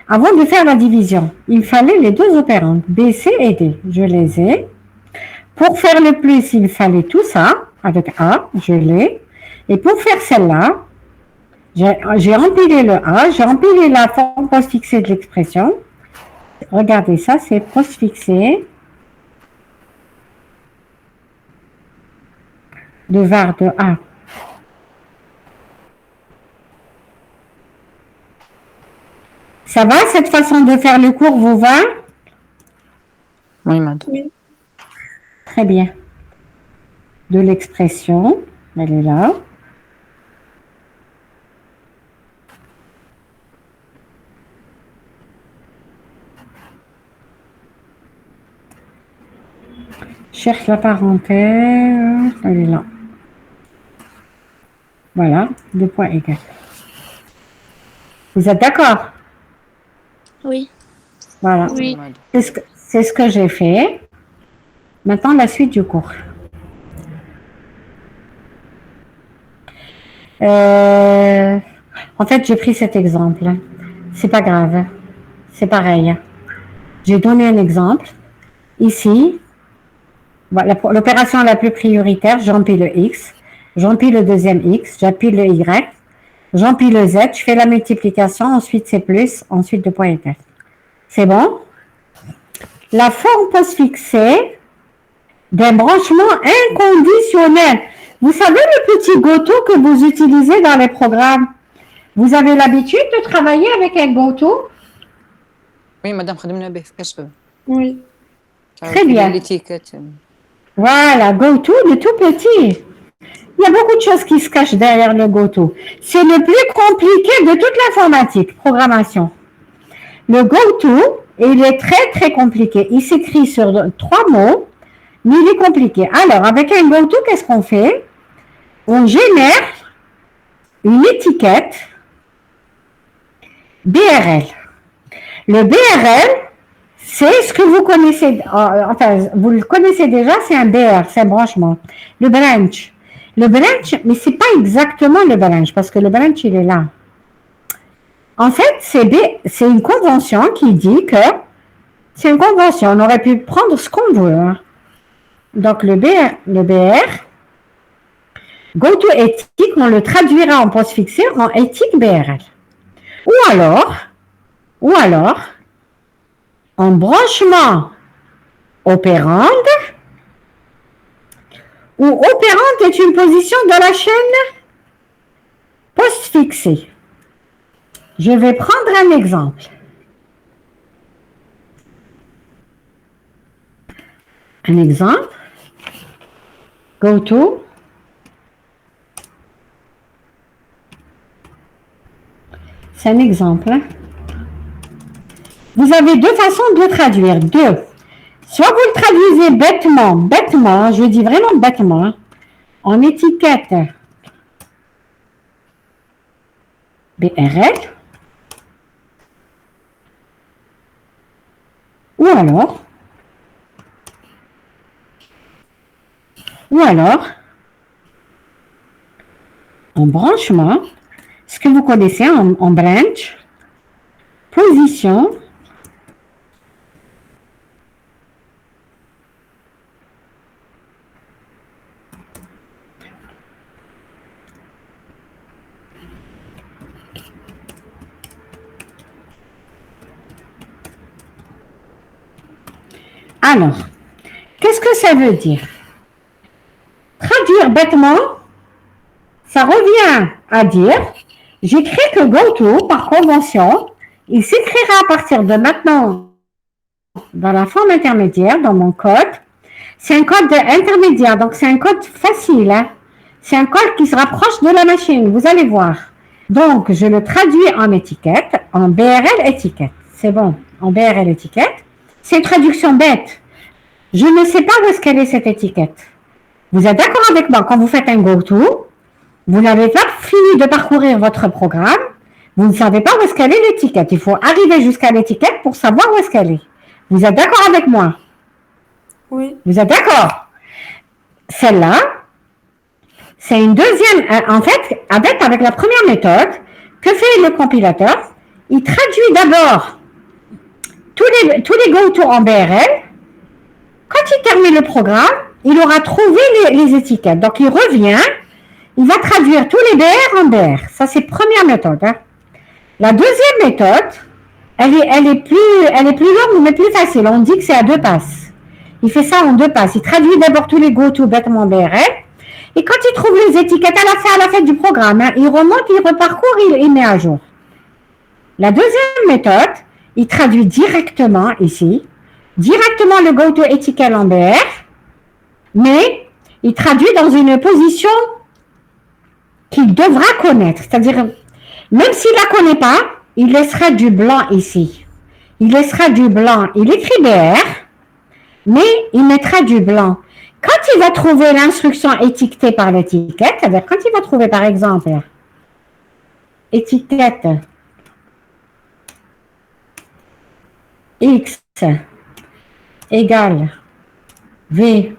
avant de faire la division, il fallait les deux opérandes, B, C et D. Je les ai. Pour faire le plus, il fallait tout ça, avec A, je l'ai. Et pour faire celle-là, j'ai empilé le A, j'ai empilé la forme postfixée de l'expression. Regardez ça, c'est postfixé de var de A. Ça va, cette façon de faire le cours vous va? Oui, madame. Oui. Très bien. De l'expression, elle est là. Cherche la parenthèse, elle est là. Voilà, 2 points égaux. Vous êtes d'accord? Oui. Voilà. Oui. C'est ce que j'ai fait. Maintenant, la suite du cours. En fait, j'ai pris cet exemple. C'est pas grave. C'est pareil. J'ai donné un exemple. Ici, voilà, l'opération la plus prioritaire, j'empile le X, j'empile le deuxième X, j'empile le Y, j'empile le Z, je fais la multiplication, ensuite c'est plus, ensuite 2 points égaux. C'est bon? La forme postfixée d'un branchement inconditionnel. Vous savez le petit goto que vous utilisez dans les programmes? Vous avez l'habitude de travailler avec un goto? Oui, madame, خدمنا به في كسب. Oui. Très bien. L'étiquette. Voilà, goto, le tout petit. Il y a beaucoup de choses qui se cachent derrière le goto. C'est le plus compliqué de toute l'informatique, programmation. Le goto, il est très très compliqué. Il s'écrit sur 3 mots, mais il est compliqué. Alors, avec un goto, qu'est-ce qu'on fait? On génère une étiquette BRL. Le BRL, c'est ce que vous connaissez, enfin, vous le connaissez déjà, c'est un BR, c'est un branchement. Le branch. Le branch, mais c'est pas exactement le branch, parce que le branch, il est là. En fait, c'est une convention qui dit que c'est une convention, on aurait pu prendre ce qu'on veut. Hein. Donc, le BR, go to éthique, on le traduira en postfixé en éthique BRL. Ou alors, en branchement opérande, où opérande est une position de la chaîne postfixée. Je vais prendre un exemple. Un exemple. Go to. C'est un exemple. Vous avez deux façons de le traduire. Deux. Soit vous le traduisez bêtement, je dis vraiment bêtement, en étiquette BRL, ou alors, en branchement, ce que vous connaissez en branch, position, Alors, qu'est-ce que ça veut dire? Traduire bêtement, ça revient à dire, j'écris que GoTo, par convention, il s'écrira à partir de maintenant dans la forme intermédiaire, dans mon code. C'est un code intermédiaire, donc c'est un code facile. Hein. C'est un code qui se rapproche de la machine, vous allez voir. Donc, je le traduis en étiquette, en BRL étiquette. C'est bon, en BRL étiquette. C'est une traduction bête. Je ne sais pas où est-ce qu'elle est cette étiquette. Vous êtes d'accord avec moi, quand vous faites un GoTo, vous n'avez pas fini de parcourir votre programme, vous ne savez pas où est-ce qu'elle est l'étiquette. Il faut arriver jusqu'à l'étiquette pour savoir où est-ce qu'elle est. Vous êtes d'accord avec moi? Oui. Vous êtes d'accord? Celle-là, c'est une deuxième, en fait, avec la première méthode, que fait le compilateur? Il traduit d'abord tous les GoTo en BRL. Quand il termine le programme, il aura trouvé les étiquettes. Donc, il revient, il va traduire tous les BR en BR. Ça, c'est la première méthode. Hein. La deuxième méthode, elle est plus longue, mais plus facile. On dit que c'est à 2 passes. Il fait ça en 2 passes. Il traduit d'abord tous les GoTo bêtement en BRL. Et quand il trouve les étiquettes à la fin du programme, hein, il remonte, il reparcourt, il met à jour. La deuxième méthode, il traduit directement ici, directement le GoTo étiquette en BR, mais il traduit dans une position qu'il devra connaître. C'est-à-dire, même s'il ne la connaît pas, il laissera du blanc ici. Il laissera du blanc. Il écrit BR, mais il mettra du blanc. Quand il va trouver l'instruction étiquetée par l'étiquette, c'est-à-dire quand il va trouver par exemple étiquette X égale V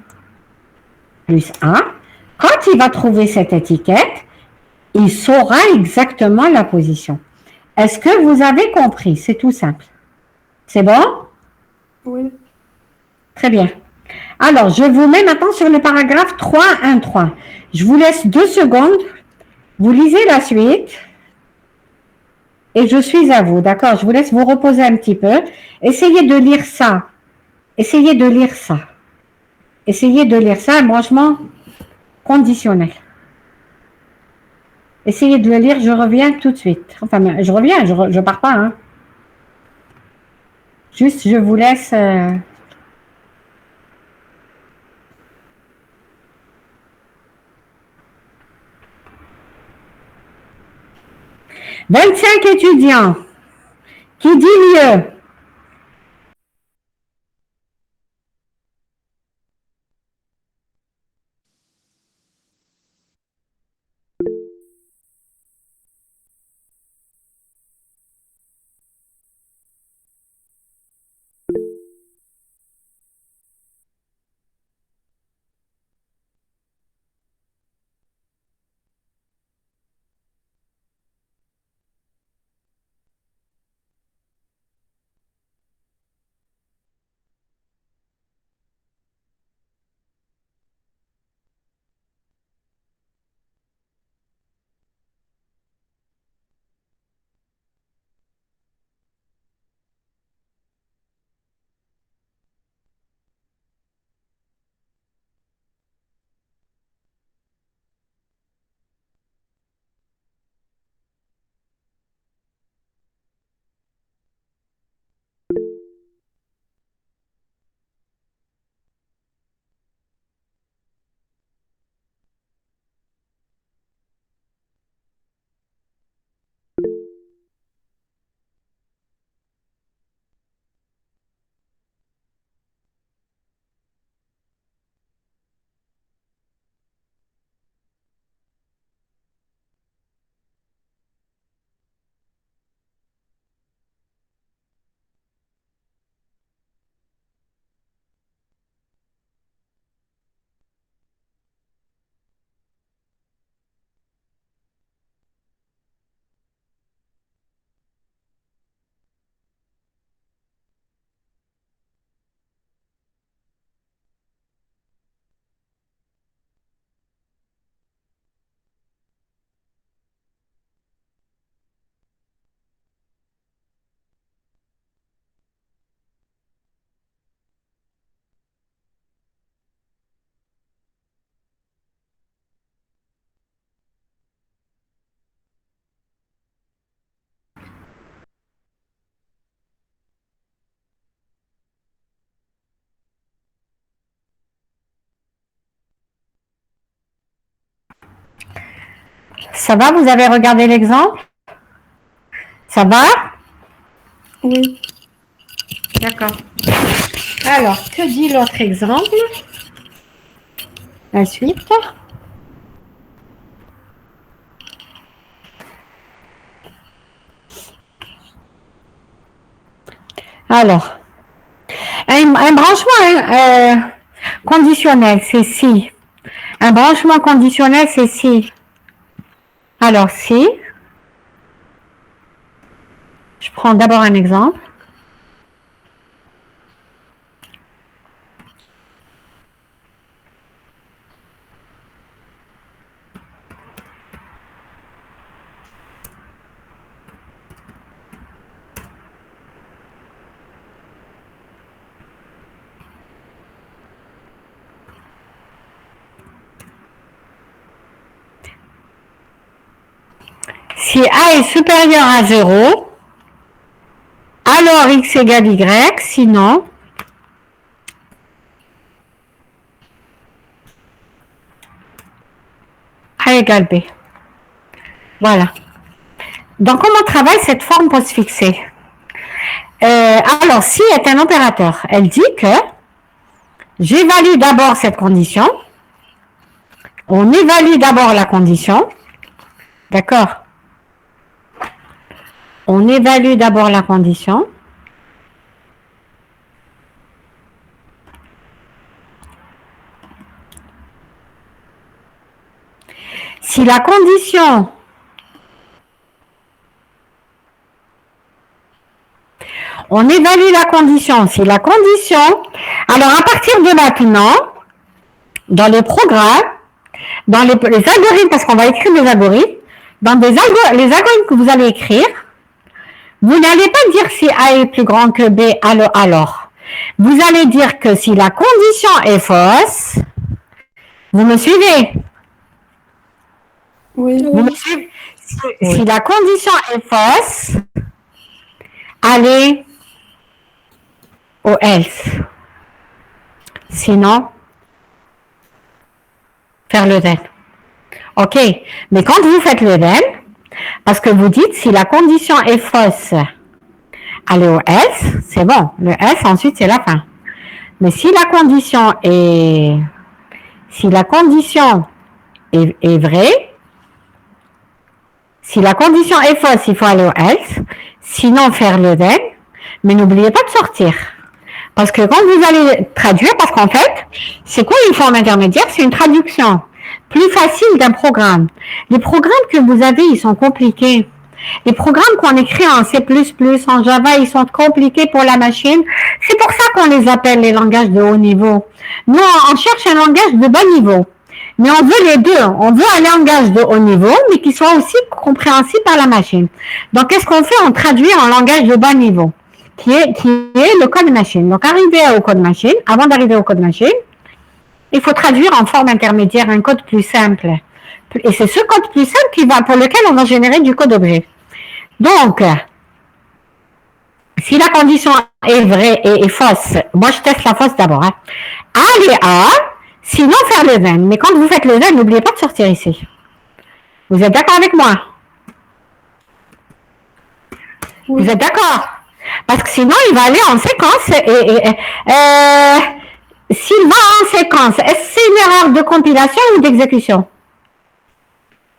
plus A, quand il va trouver cette étiquette, il saura exactement la position. Est-ce que vous avez compris? C'est tout simple. C'est bon? Oui. Très bien. Alors, je vous mets maintenant sur le paragraphe 3.1.3. Je vous laisse 2 secondes. Vous lisez la suite. Et je suis à vous, d'accord? Je vous laisse vous reposer un petit peu. Essayez de lire ça. Essayez de lire ça. Essayez de lire ça, branchement conditionnel. Essayez de le lire, je reviens tout de suite. Enfin, je reviens, je pars pas. Hein. Juste, je vous laisse... 25 étudiants. Qui dit mieux? Ça va? Vous avez regardé l'exemple? Ça va? Oui. D'accord. Alors, que dit l'autre exemple? La suite. Alors, un branchement conditionnel, c'est si. Un branchement conditionnel, c'est si. Alors, si. Je prends d'abord un exemple. Si A est supérieur à 0, alors X égale Y, sinon, A égale B. Voilà. Donc, comment travaille cette forme postfixée? Alors, si est un opérateur, elle dit que j'évalue d'abord cette condition, on évalue d'abord la condition, d'accord? On évalue d'abord la condition. Si la condition on évalue la condition. Si la condition, alors à partir de maintenant, dans les programmes, dans les algorithmes, parce qu'on va écrire des algorithmes, dans les algorithmes que vous allez écrire, vous n'allez pas dire si A est plus grand que B, alors. Vous allez dire que si la condition est fausse, vous me suivez? Oui. Vous me suivez? Si la condition est fausse, allez au else. Sinon, faire le then. OK. Mais quand vous faites le then, parce que vous dites si la condition est fausse, allez au else, c'est bon. Le else, ensuite, c'est la fin. Mais si la condition est vraie, si la condition est fausse, il faut aller au else, sinon faire le then, mais n'oubliez pas de sortir. Parce que quand vous allez traduire, parce qu'en fait, c'est quoi une forme intermédiaire? C'est une traduction plus facile d'un programme. Les programmes que vous avez, ils sont compliqués. Les programmes qu'on écrit en C++, en Java, ils sont compliqués pour la machine. C'est pour ça qu'on les appelle les langages de haut niveau. Nous, on cherche un langage de bas niveau. Mais on veut les deux. On veut un langage de haut niveau, mais qui soit aussi compréhensible par la machine. Donc, qu'est-ce qu'on fait? On traduit en langage de bas niveau, qui est le code machine. Donc, arriver au code machine, avant d'arriver au code machine, il faut traduire en forme intermédiaire un code plus simple. Et c'est ce code plus simple pour lequel on va générer du code objet. Donc, si la condition est vraie et fausse, moi je teste la fausse d'abord. Hein. Allez A, sinon faire le then. Mais quand vous faites le then, n'oubliez pas de sortir ici. Vous êtes d'accord avec moi? Oui. Vous êtes d'accord? Parce que sinon, il va aller en séquence. S'il va en séquence, est-ce que c'est une erreur de compilation ou d'exécution?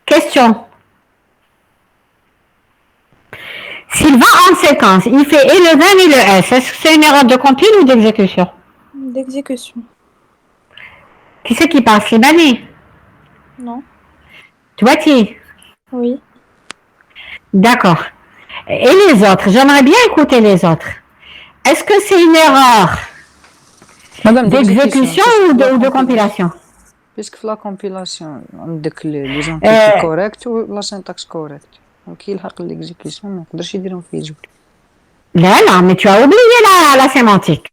Question. S'il va en séquence, il fait et le then et le s. Est-ce que c'est une erreur de compile ou d'exécution? D'exécution. Qui c'est qui parle? Slimani? Non. Toi, tu? Oui. D'accord. Et les autres? J'aimerais bien écouter les autres. Est-ce que c'est une erreur d'exécution ou de compilation? Puisque la compilation, عندك les entités correctes ou la syntaxe correcte. Donc il حق l'exécution ما نقدرش يديرهم في جوج. Non, mais tu as oublié la sémantique.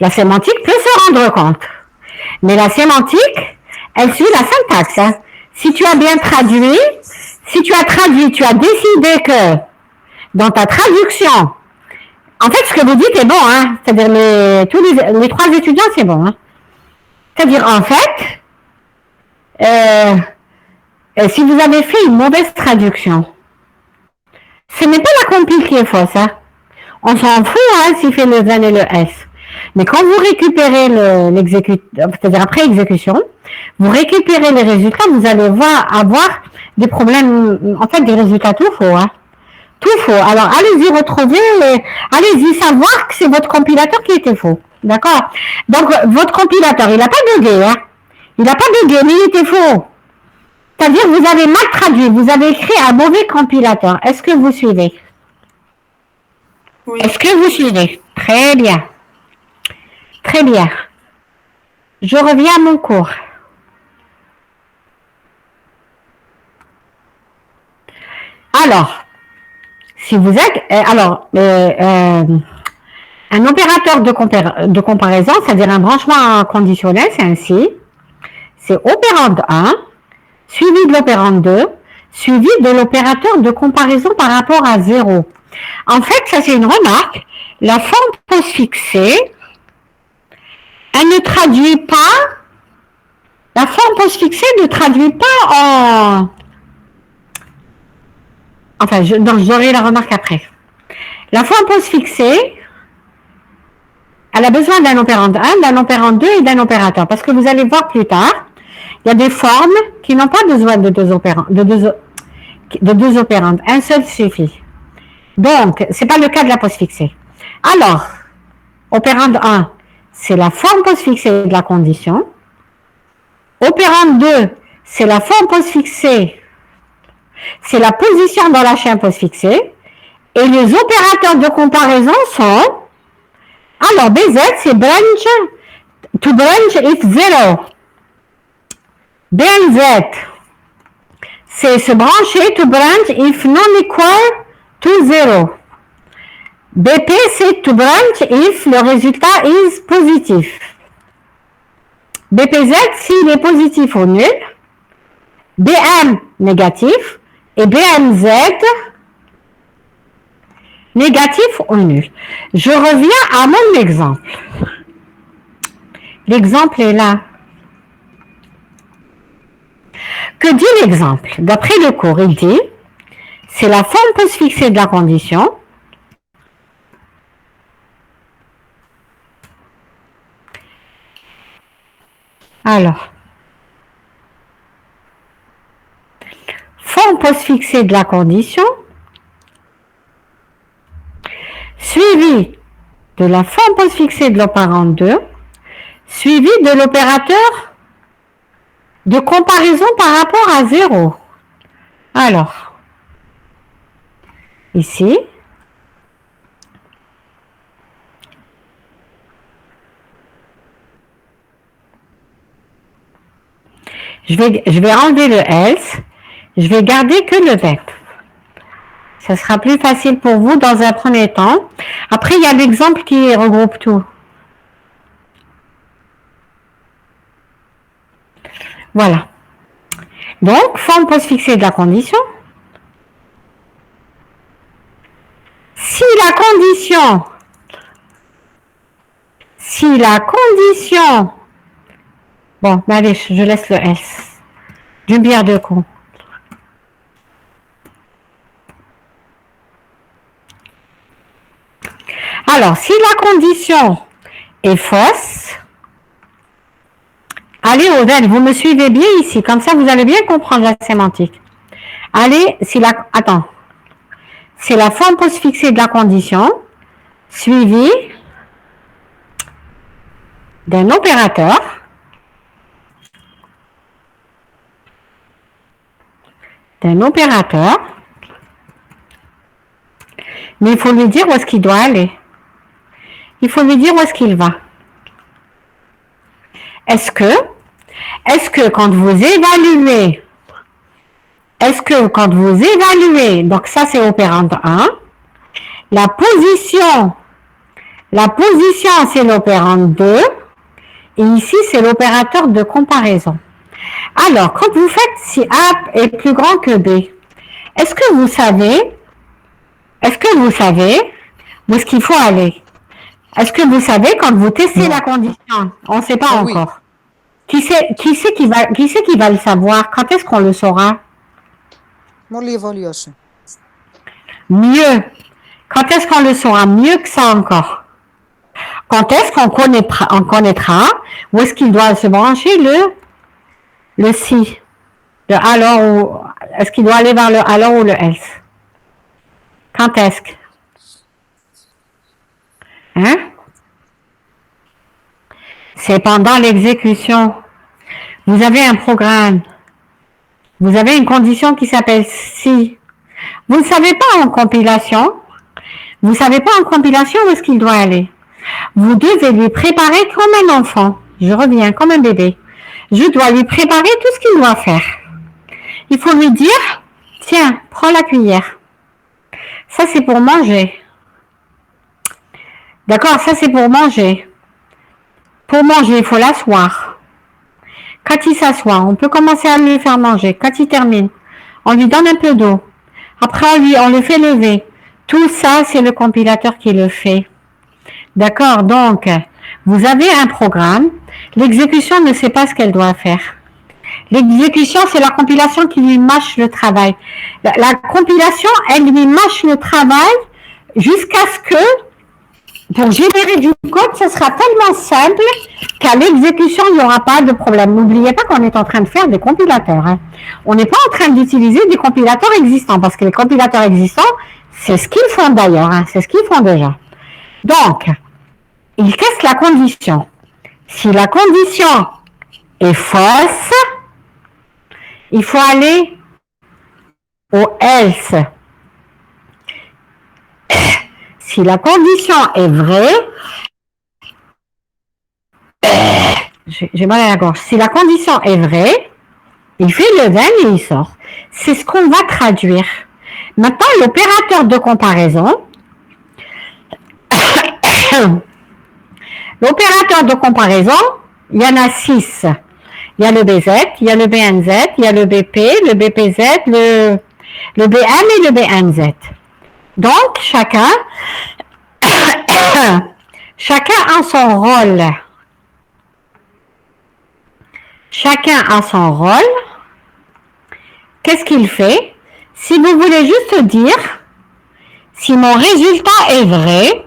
La sémantique peut se rendre compte. Mais la sémantique, elle suit la syntaxe. Hein. Si tu as bien traduit, tu as décidé que dans ta traduction, en fait, ce que vous dites est bon, hein. C'est-à-dire les trois étudiants, c'est bon. Hein. C'est-à-dire, en fait, si vous avez fait une mauvaise traduction, ce n'est pas la compile qui est fausse. Hein. On s'en fout hein, s'il fait le N et le S. Mais quand vous récupérez c'est-à-dire après exécution, vous récupérez les résultats, vous allez avoir des problèmes, en fait des résultats tout faux. Hein. Tout faux. Alors allez-y retrouver, allez-y savoir que c'est votre compilateur qui était faux. D'accord? Donc votre compilateur, il n'a pas bugué. Hein. Il n'a pas bugué, mais il était faux. C'est-à-dire que vous avez mal traduit, vous avez écrit un mauvais compilateur. Est-ce que vous suivez? Oui. Est-ce que vous suivez? Très bien. Très bien. Je reviens à mon cours. Alors, si vous êtes... un opérateur de comparaison, c'est-à-dire un branchement conditionnel, c'est ainsi. C'est opérande 1, suivi de l'opérande 2, suivi de l'opérateur de comparaison par rapport à 0. En fait, ça c'est une remarque. La forme postfixée, elle ne traduit pas, la forme postfixée ne traduit pas en... Enfin, j'aurai la remarque après. La forme postfixée, elle a besoin d'un opérande 1, d'un opérande 2 et d'un opérateur. Parce que vous allez voir plus tard, il y a des formes qui n'ont pas besoin de deux opérandes. Un seul suffit. Donc, ce n'est pas le cas de la postfixée. Alors, opérande 1, c'est la forme postfixée de la condition. Opérande 2, c'est la forme postfixée, c'est la position dans la chaîne postfixée. Et les opérateurs de comparaison sont... Alors, BZ, c'est branch, to branch if 0. BNZ, c'est se brancher, to branch if non equal to 0. BP, c'est to branch if le résultat is positif. BPZ, s'il est positif ou nul. BM, négatif. Et BMZ, négatif ou nul. Je reviens à mon exemple. L'exemple est là. Que dit l'exemple? D'après le cours, il dit, c'est la forme postfixée de la condition. Alors, forme postfixée de la condition, suivi de la forme postfixée de l'opérande 2, suivi de l'opérateur de comparaison par rapport à 0. Alors, ici, je vais enlever le else, je vais garder que le then. Ça sera plus facile pour vous dans un premier temps. Après, il y a l'exemple qui regroupe tout. Voilà. Donc, forme postfixée de la condition. Si la condition, bon, allez, je laisse le S. D'une bière deux coups. Alors, si la condition est fausse, allez au then, vous me suivez bien ici, comme ça vous allez bien comprendre la sémantique. Allez, c'est la forme postfixée de la condition, suivie d'un opérateur mais il faut lui dire où est-ce qu'il doit aller. Il faut lui dire où est-ce qu'il va. Est-ce que quand vous évaluez, donc ça c'est opérande 1, la position c'est l'opérande 2, et ici c'est l'opérateur de comparaison. Alors, quand vous faites si A est plus grand que B, est-ce que vous savez où est-ce qu'il faut aller? Est-ce que vous savez quand vous testez la condition? On ne sait pas encore. Oui. Qui c'est qui va le savoir? Quand est-ce qu'on le saura? Moi, l'évaluation. Mieux. Quand est-ce qu'on le saura mieux que ça encore? Quand est-ce qu'on connaîtra où est-ce qu'il doit se brancher le si, le alors ou est-ce qu'il doit aller vers le alors ou le else? Quand est-ce que? Hein? C'est pendant l'exécution. Vous avez un programme. Vous avez une condition qui s'appelle si. Vous ne savez pas en compilation. Vous ne savez pas en compilation où est-ce qu'il doit aller. Vous devez lui préparer comme un enfant. Je reviens, comme un bébé. Je dois lui préparer tout ce qu'il doit faire. Il faut lui dire, tiens, prends la cuillère. Ça, c'est pour manger. D'accord, ça, c'est pour manger. Pour manger, il faut l'asseoir. Quand il s'assoit, on peut commencer à lui faire manger. Quand il termine, on lui donne un peu d'eau. Après, on le fait lever. Tout ça, c'est le compilateur qui le fait. D'accord, donc, vous avez un programme. L'exécution ne sait pas ce qu'elle doit faire. L'exécution, c'est la compilation qui lui mâche le travail. La compilation, elle lui mâche le travail jusqu'à ce que, pour générer du code, ce sera tellement simple qu'à l'exécution, il n'y aura pas de problème. N'oubliez pas qu'on est en train de faire des compilateurs. Hein. On n'est pas en train d'utiliser des compilateurs existants, parce que les compilateurs existants, c'est ce qu'ils font d'ailleurs, hein, c'est ce qu'ils font déjà. Donc, ils testent la condition. Si la condition est fausse, il faut aller au else. Si la condition est vraie, j'ai mal à la gorge. Si la condition est vraie, il fait le 20 et il sort. C'est ce qu'on va traduire. Maintenant, l'opérateur de comparaison. L'opérateur de comparaison, il y en a 6. Il y a le BZ, il y a le BNZ, il y a le BP, le BPZ, le BM et le BNZ. Donc, chacun a son rôle. Chacun a son rôle. Qu'est-ce qu'il fait? Si vous voulez juste dire, si mon résultat est vrai,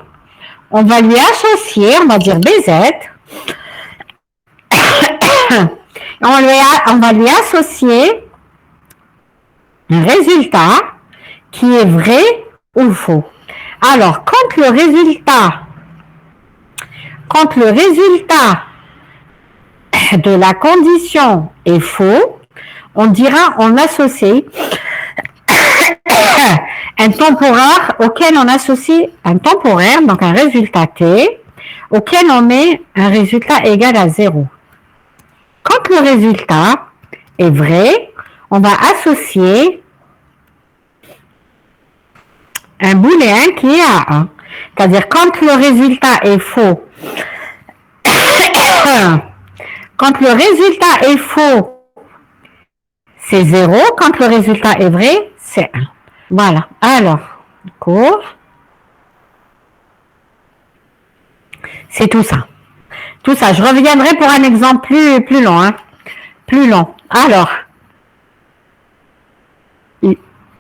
on va lui associer, on va dire BZ. On va lui associer un résultat qui est vrai ou faux. Alors, quand le résultat de la condition est faux, on associe un temporaire auquel on associe un temporaire, donc un résultat T, auquel on met un résultat égal à 0. Quand le résultat est vrai, on va associer un booléen qui est à 1. C'est-à-dire, quand le résultat est faux, c'est 0. Quand le résultat est vrai, c'est 1. Voilà. Alors, cours. C'est tout ça. Tout ça. Je reviendrai pour un exemple plus long. Hein. Plus long. Alors,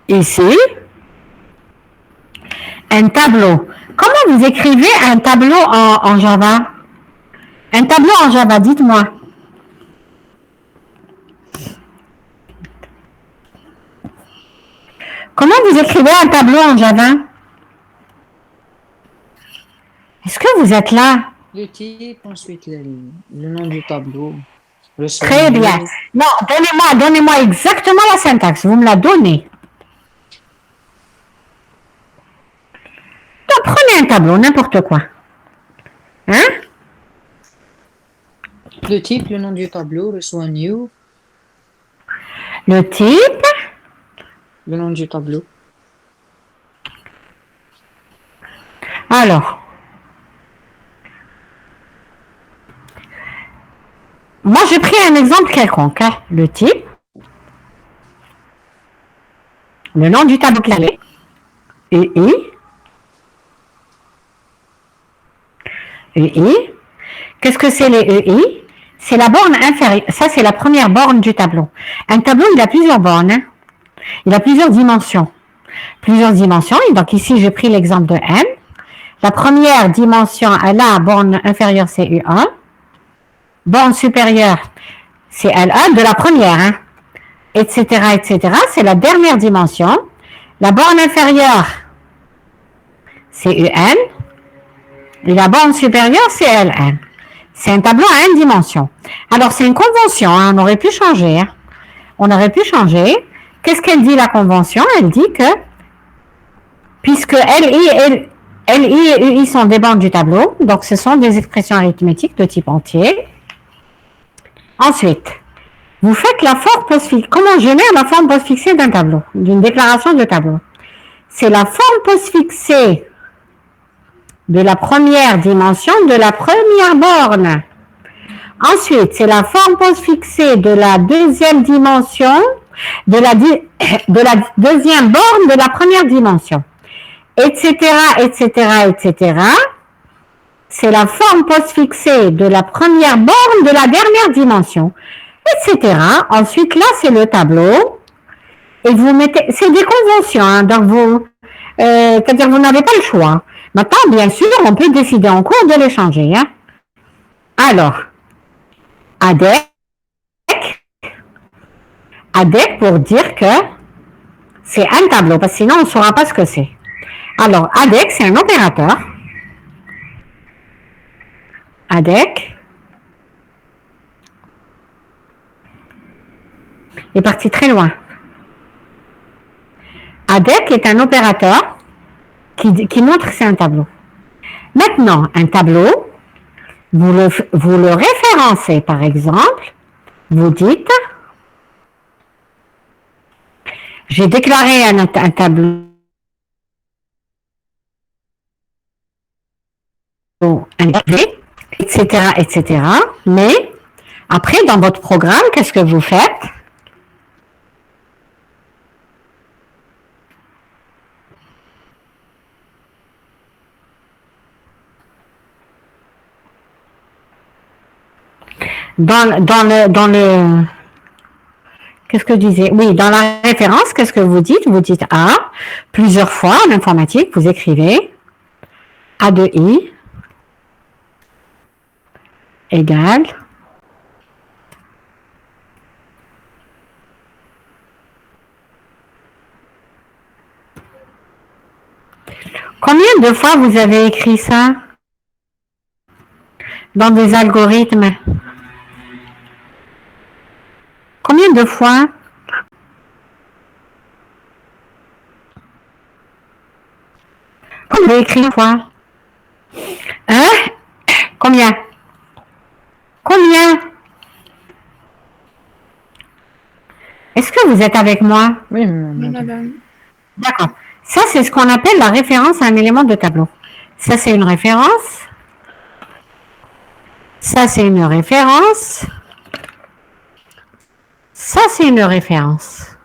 ici, un tableau. Comment vous écrivez un tableau en Java? Un tableau en Java, dites-moi. Comment vous écrivez un tableau en Java? Est-ce que vous êtes là? Le type, ensuite le nom du tableau. Très bien. Non, donnez-moi exactement la syntaxe. Vous me la donnez. Donc, prenez un tableau, n'importe quoi. Hein? Le type, le nom du tableau, reçoit new. Le type. Le nom du tableau. Alors. Moi, j'ai pris un exemple quelconque. Hein. Le type. Le nom du tableau clé. UI. UI. Qu'est-ce que c'est les UI? C'est la borne inférieure. Ça, c'est la première borne du tableau. Un tableau, il a plusieurs bornes. Hein. Il a plusieurs dimensions. Plusieurs dimensions. Et donc ici, j'ai pris l'exemple de n. La première dimension, la borne inférieure, c'est U1. Borne supérieure, c'est L1 de la première, hein, etc., etc. C'est la dernière dimension. La borne inférieure, c'est UN. Et la borne supérieure, c'est Ln. C'est un tableau à n dimensions. Alors, c'est une convention, hein, on aurait pu changer. Hein. On aurait pu changer. Qu'est-ce qu'elle dit, la convention? Elle dit que, puisque LI et UI sont des bornes du tableau, donc ce sont des expressions arithmétiques de type entier. Ensuite, vous faites la forme postfixée. Comment génère la forme postfixée d'un tableau, d'une déclaration de tableau? C'est la forme postfixée de la première dimension de la première borne. Ensuite, c'est la forme postfixée de la deuxième dimension de la deuxième borne de la première dimension, etc., etc., etc. C'est la forme postfixée de la première borne de la dernière dimension, etc. Ensuite, là, c'est le tableau. Et vous mettez, c'est des conventions, hein, donc vous, c'est-à-dire vous n'avez pas le choix. Maintenant, bien sûr, on peut décider en cours de les changer. Hein. Alors, ADEC pour dire que c'est un tableau, parce que sinon on ne saura pas ce que c'est. Alors, ADEC, c'est un opérateur. ADEC est parti très loin. ADEC est un opérateur qui montre que c'est un tableau. Maintenant, un tableau, vous le référencez, par exemple, vous dites, j'ai déclaré un tableau, etc., etc. Mais, après, dans votre programme, qu'est-ce que vous faites? Dans le, qu'est-ce que je disais? Oui, dans la référence, qu'est-ce que vous dites? Vous dites A, plusieurs fois en informatique, vous écrivez A de I égale combien de fois vous avez écrit ça dans des algorithmes? Combien de fois? Vous avez écrit une fois? Hein? Combien? Combien? Est-ce que vous êtes avec moi? Oui, madame. D'accord. Ça, c'est ce qu'on appelle la référence à un élément de tableau. Ça, c'est une référence. Ça, c'est une référence. Ça, c'est une référence.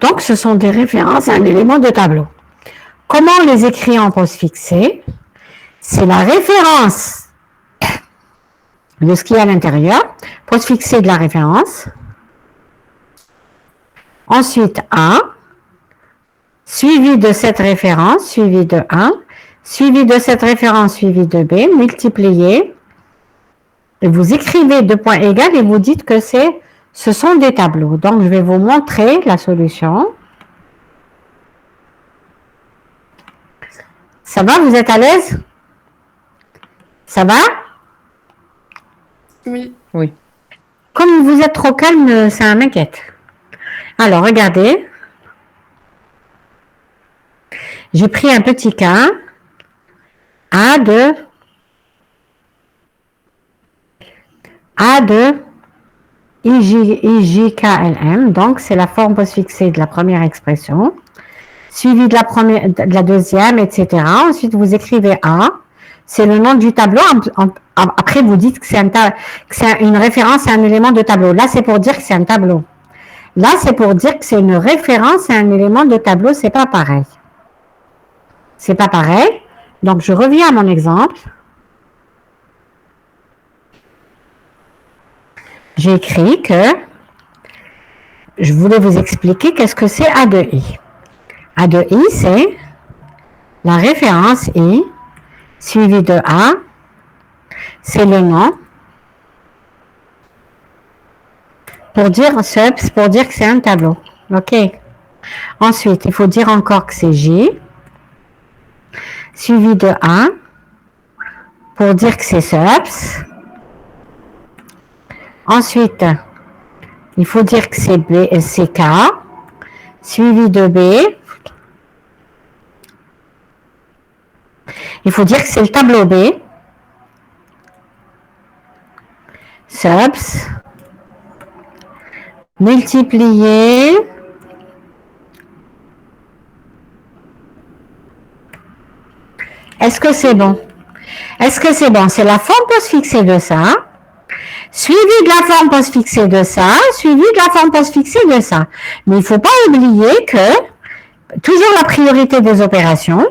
Donc, ce sont des références à un élément de tableau. Comment on les écrit en postfixé? C'est la référence de ce qui est à l'intérieur, postfixé de la référence. Ensuite, A, suivi de cette référence, suivi de 1, suivi de cette référence, suivi de B, multiplié. Et vous écrivez deux points égaux et vous dites que ce sont des tableaux. Donc, je vais vous montrer la solution. Ça va? Vous êtes à l'aise? Ça va? Oui. Oui. Comme vous êtes trop calme, ça m'inquiète. Alors, regardez. J'ai pris un petit cas. A de IJKLM. Donc, c'est la forme postfixée de la première expression. Suivi de la deuxième, etc. Ensuite, vous écrivez A. C'est le nom du tableau. Après, vous dites que c'est une référence à un élément de tableau. Là, c'est pour dire que c'est un tableau. Là, c'est pour dire que c'est une référence à un élément de tableau. C'est pas pareil. C'est pas pareil. Donc, je reviens à mon exemple. J'ai écrit que je voulais vous expliquer qu'est-ce que c'est A de I. A de I, c'est la référence I suivie de A, c'est le nom. Pour dire subs, pour dire que c'est un tableau. OK. Ensuite, il faut dire encore que c'est J, suivi de A, pour dire que c'est subs. Ensuite, il faut dire que c'est B, c'est K, suivi de B. Il faut dire que c'est le tableau B. Subs. Multiplié. Est-ce que c'est bon? Est-ce que c'est bon? C'est la forme postfixée de ça, suivi de la forme postfixée de ça, suivi de la forme postfixée de ça. Mais il ne faut pas oublier que, toujours la priorité des opérations,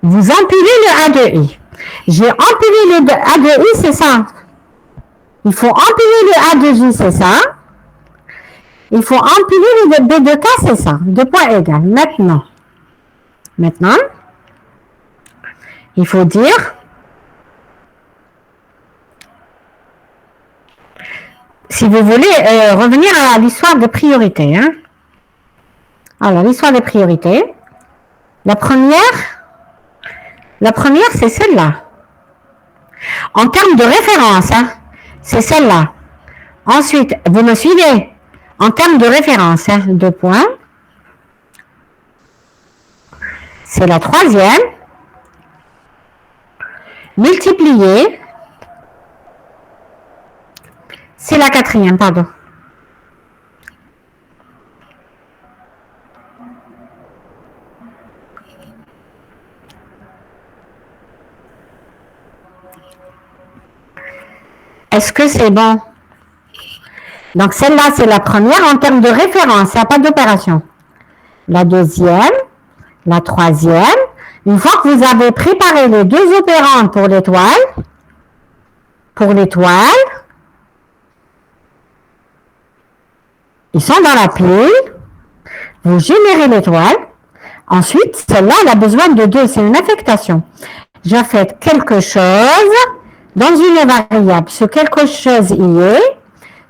vous empilez le A de I. J'ai empilé le A de I, c'est ça. Il faut empiler le A de J, c'est ça. Il faut empiler le B de K, c'est ça. Deux points égaux. Maintenant, il faut dire, si vous voulez revenir à l'histoire des priorités. Hein. Alors, l'histoire des priorités. La première, c'est celle-là. En termes de référence, hein, c'est celle-là. Ensuite, vous me suivez? En termes de référence, hein, 2 points. C'est la troisième. Multiplié. C'est la quatrième, pardon. Est-ce que c'est bon? Donc, celle-là, c'est la première en termes de référence. Il n'y a pas d'opération. La deuxième, la troisième. Une fois que vous avez préparé les deux opérandes pour l'étoile, ils sont dans la pile. Vous générez l'étoile. Ensuite, celle-là, elle a besoin de deux. C'est une affectation. J'affecte quelque chose dans une variable. Ce quelque chose y est.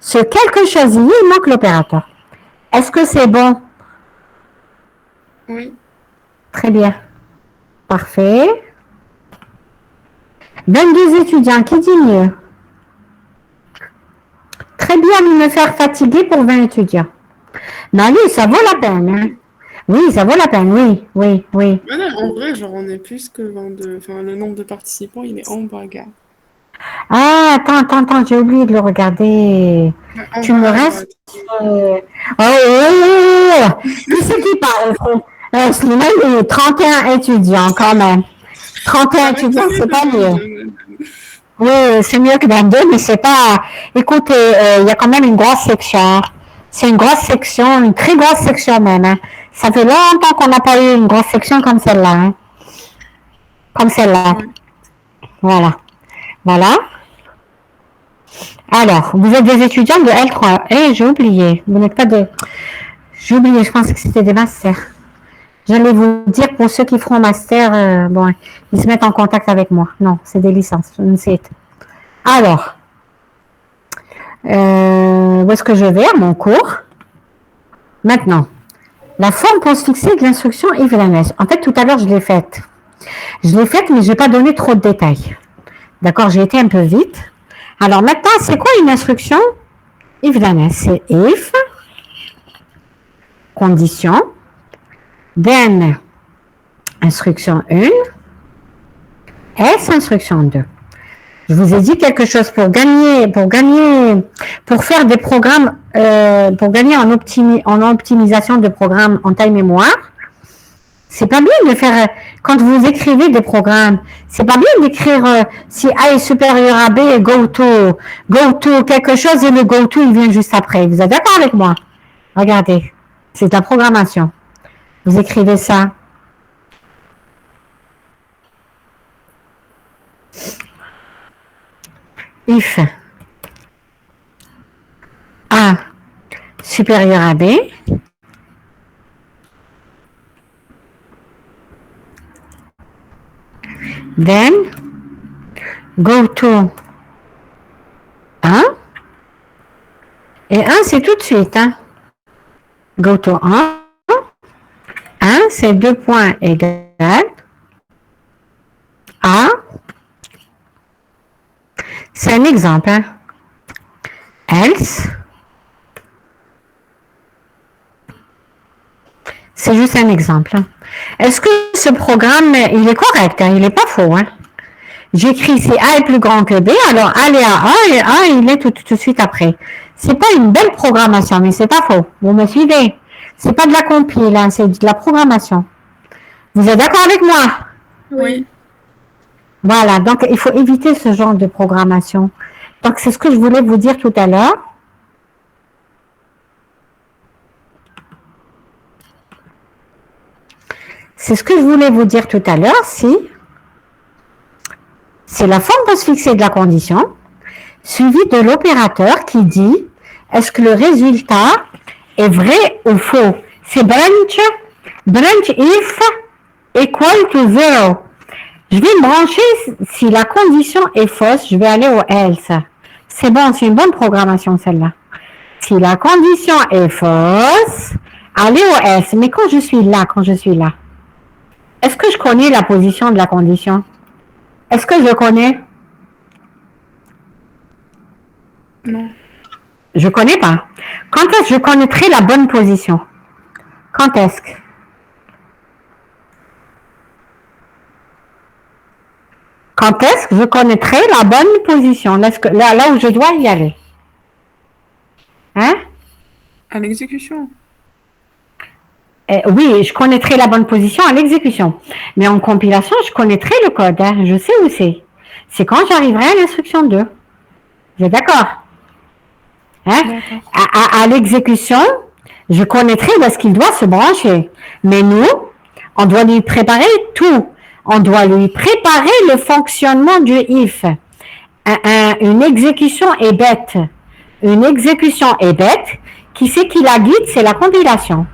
Ce quelque chose y est, il manque l'opérateur. Est-ce que c'est bon? Oui. Très bien. Parfait. 22 étudiants, qui dit mieux? Très bien de me faire fatiguer pour 20 étudiants. Non, oui, ça vaut la peine. Hein. Oui, ça vaut la peine, oui. Ah non, en vrai, genre, on est plus que 22. Enfin, le nombre de participants, il est en bagarre. Ah, attends, j'ai oublié de le regarder. Tu me restes... Oh, qui c'est qui parle? Slimane, il est 31 étudiants quand même. 31 étudiants, c'est pas mieux. Oui, c'est mieux que 22, mais c'est pas... Écoutez, il y a quand même une grosse section. C'est une grosse section, une très grosse section même. Hein. Ça fait longtemps qu'on n'a pas eu une grosse section comme celle-là. Hein. Comme celle-là. Voilà. Alors, vous êtes des étudiants de L3. J'ai oublié. Vous n'êtes pas de... J'ai oublié, je pensais que c'était des masters. J'allais vous dire pour ceux qui feront master, bon, ils se mettent en contact avec moi. Non, c'est des licences. Alors, où est-ce que je vais à mon cours? Maintenant, la forme postfixée de l'instruction Yves-Lanès. En fait, tout à l'heure, je l'ai faite. Mais je n'ai pas donné trop de détails. D'accord, j'ai été un peu vite. Alors maintenant, c'est quoi une instruction Yves-Lanès? C'est if, condition, then, instruction 1, S, instruction 2. Je vous ai dit quelque chose pour faire des programmes, pour gagner en optimisation de programmes en taille mémoire. C'est pas bien de faire, quand vous écrivez des programmes, c'est pas bien d'écrire si A est supérieur à B, go to quelque chose et le go to il vient juste après. Vous êtes d'accord avec moi? Regardez, c'est la programmation. Vous écrivez ça. If A supérieur à B. Then, go to 1. Et 1, c'est tout de suite. Hein. Go to 1. 1, c'est 2 points égales A. C'est un exemple. Hein. Else. C'est juste un exemple. Hein. Est-ce que ce programme, il est correct? Hein? Il n'est pas faux. Hein? J'écris ici A est plus grand que B, alors A est à A et A, il est tout de suite après. C'est pas une belle programmation, mais c'est pas faux. Vous me suivez? C'est pas de la compile, hein, c'est de la programmation. Vous êtes d'accord avec moi? Oui. Voilà, donc il faut éviter ce genre de programmation. Donc c'est ce que je voulais vous dire tout à l'heure. C'est ce que je voulais vous dire tout à l'heure, c'est la forme postfixée de la condition, suivie de l'opérateur qui dit est-ce que le résultat est vrai ou faux. C'est branch if equal to 0. Je vais me brancher si la condition est fausse, je vais aller au else. C'est bon, c'est une bonne programmation celle-là. Si la condition est fausse, allez au else. Mais quand je suis là, est-ce que je connais la position de la condition? Est-ce que je le connais? Non. Je connais pas. Quand est-ce que je connaîtrai la bonne position? Quand est-ce que? Quand est-ce que je connaîtrai la bonne position? Là où je dois y aller. Hein? À l'exécution. Oui, je connaîtrai la bonne position à l'exécution. Mais en compilation, je connaîtrai le code. Hein. Je sais où c'est. C'est quand j'arriverai à l'instruction 2. Vous êtes d'accord? Hein? À l'exécution, je connaîtrai où est-ce qu'il doit se brancher. Mais nous, on doit lui préparer tout. On doit lui préparer le fonctionnement du if. Une exécution est bête. Une exécution est bête. Qui c'est qui la guide? C'est la compilation.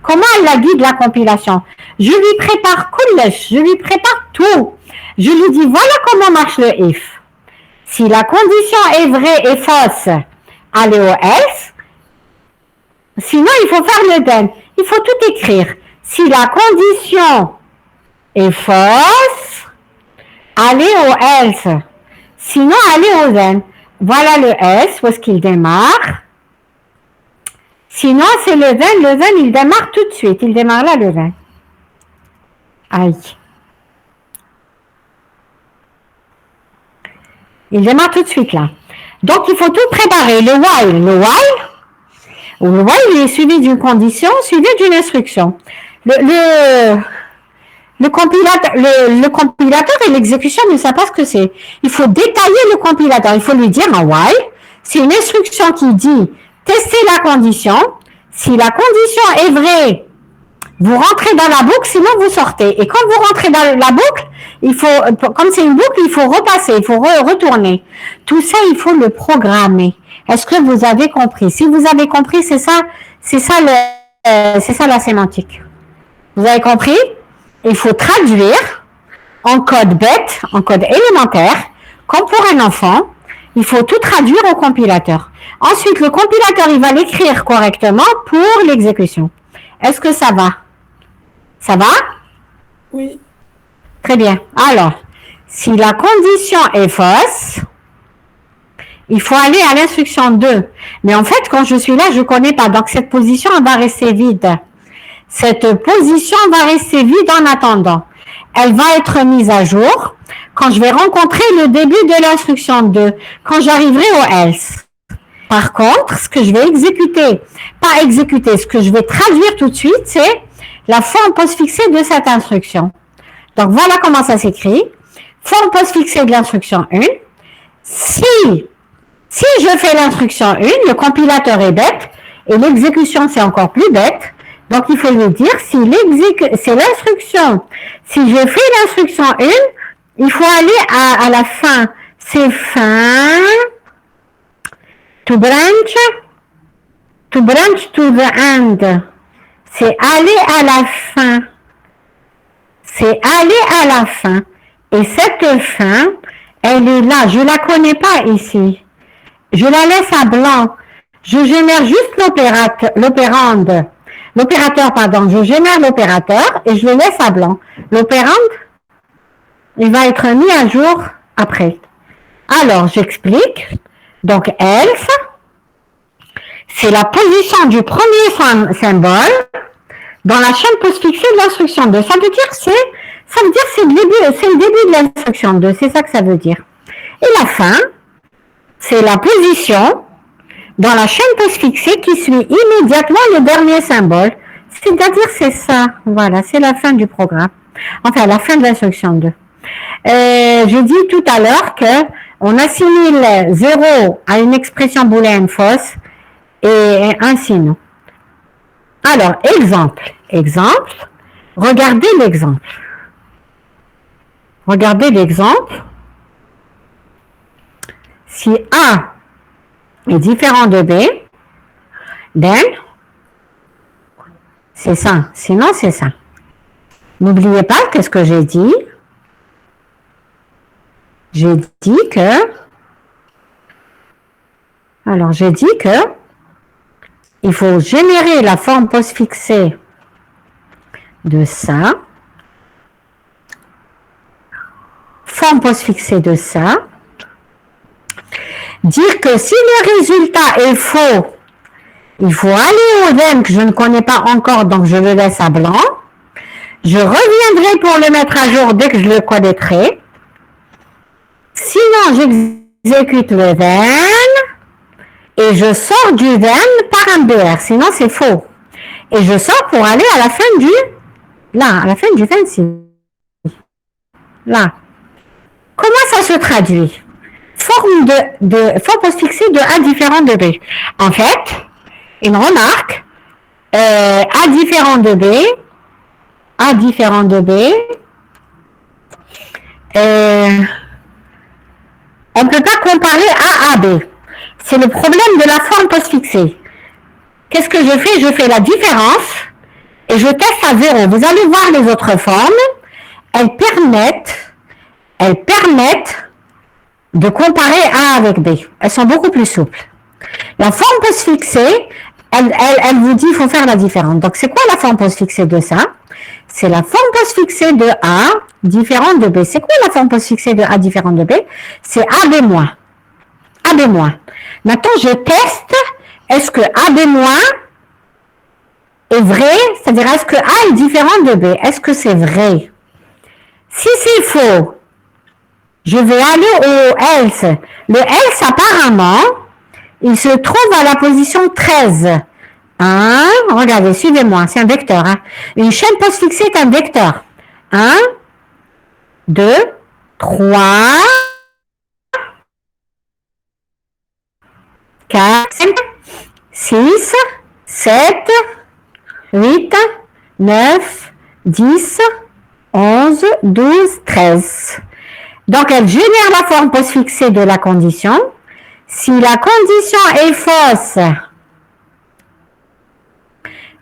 Comment elle la guide, la compilation? Je lui prépare kullash, je lui prépare tout. Je lui dis, voilà comment marche le if. Si la condition est vraie et fausse, allez au else. Sinon, il faut faire le then. Il faut tout écrire. Si la condition est fausse, allez au else. Sinon, allez au then. Voilà le else, où est-ce qu'il démarre. Sinon, c'est le then, il démarre tout de suite. Il démarre là, le then. Aïe. Il démarre tout de suite là. Donc, il faut tout préparer. Le while, il est suivi d'une condition, suivi d'une instruction. Le compilateur et l'exécution ne savent pas ce que c'est. Il faut détailler le compilateur. Il faut lui dire un while. C'est une instruction qui dit testez la condition. Si la condition est vraie, vous rentrez dans la boucle, sinon vous sortez. Et quand vous rentrez dans la boucle, il faut, comme c'est une boucle, il faut repasser, il faut retourner. Tout ça, il faut le programmer. Est-ce que vous avez compris? Si vous avez compris, c'est ça la sémantique. Vous avez compris? Il faut traduire en code bête, en code élémentaire, comme pour un enfant. Il faut tout traduire au compilateur. Ensuite, le compilateur, il va l'écrire correctement pour l'exécution. Est-ce que ça va? Ça va? Oui. Très bien. Alors, si la condition est fausse, il faut aller à l'instruction 2. Mais en fait, quand je suis là, je ne connais pas. Donc, cette position, elle va rester vide. Cette position va rester vide en attendant. Elle va être mise à jour quand je vais rencontrer le début de l'instruction 2, quand j'arriverai au else. Par contre, ce que je vais exécuter, pas exécuter, ce que je vais traduire tout de suite, c'est la forme postfixée de cette instruction. Donc, voilà comment ça s'écrit. Forme postfixée de l'instruction 1. Si je fais l'instruction 1, le compilateur est bête et l'exécution, c'est encore plus bête. Donc, il faut lui dire c'est l'instruction. Si je fais l'instruction 1, il faut aller à la fin. C'est fin to branch To branch to the end. C'est aller à la fin. C'est aller à la fin. Et cette fin, elle est là. Je la connais pas ici. Je la laisse à blanc. Je génère juste l'opérateur, pardon. Je génère l'opérateur et je le laisse à blanc. L'opérande, il va être mis à jour après. Alors, j'explique. Donc, else, c'est la position du premier symbole dans la chaîne postfixée de l'instruction 2. Ça veut dire que c'est le début de l'instruction 2. C'est ça que ça veut dire. Et la fin, c'est la position dans la chaîne postfixée qui suit immédiatement le dernier symbole. C'est-à-dire, c'est ça. Voilà, c'est la fin du programme. Enfin, la fin de l'instruction 2. J'ai dit tout à l'heure que on assimile 0 à une expression booléenne fausse et ainsi non. Alors, exemple. Regardez l'exemple. Si A est différent de B, then, c'est ça. Sinon, c'est ça. N'oubliez pas qu'est-ce que j'ai dit. J'ai dit que il faut générer la forme postfixée de ça. Dire que si le résultat est faux, il faut aller au then que je ne connais pas encore, donc je le laisse à blanc. Je reviendrai pour le mettre à jour dès que je le connaîtrai. Sinon, j'exécute le then et je sors du then par un BR. Sinon, c'est faux. Et je sors pour aller à la fin du then si. Là. Comment ça se traduit? Forme postfixée de A différent de B. En fait, une remarque, A différent de B, on ne peut pas comparer A à B. C'est le problème de la forme postfixée. Qu'est-ce que je fais? Je fais la différence et je teste à 0. Vous allez voir les autres formes. Elles permettent de comparer A avec B. Elles sont beaucoup plus souples. La forme postfixée, elle vous dit qu'il faut faire la différence. Donc, c'est quoi la forme postfixée de ça? C'est la forme postfixée de A différente de B. C'est quoi la forme postfixée de A différente de B? C'est AB-. AB-. Maintenant, je teste, est-ce que AB- est vrai? C'est-à-dire, est-ce que A est différent de B? Est-ce que c'est vrai? Si c'est faux, je vais aller au else. Le else, apparemment, il se trouve à la position 13. Regardez, suivez-moi, c'est un vecteur. Une chaîne postfixée est un vecteur. 1, 2, 3, 4, 5, 6, 7, 8, 9, 10, 11, 12, 13. Donc, elle génère la forme postfixée de la condition. Si la condition est fausse,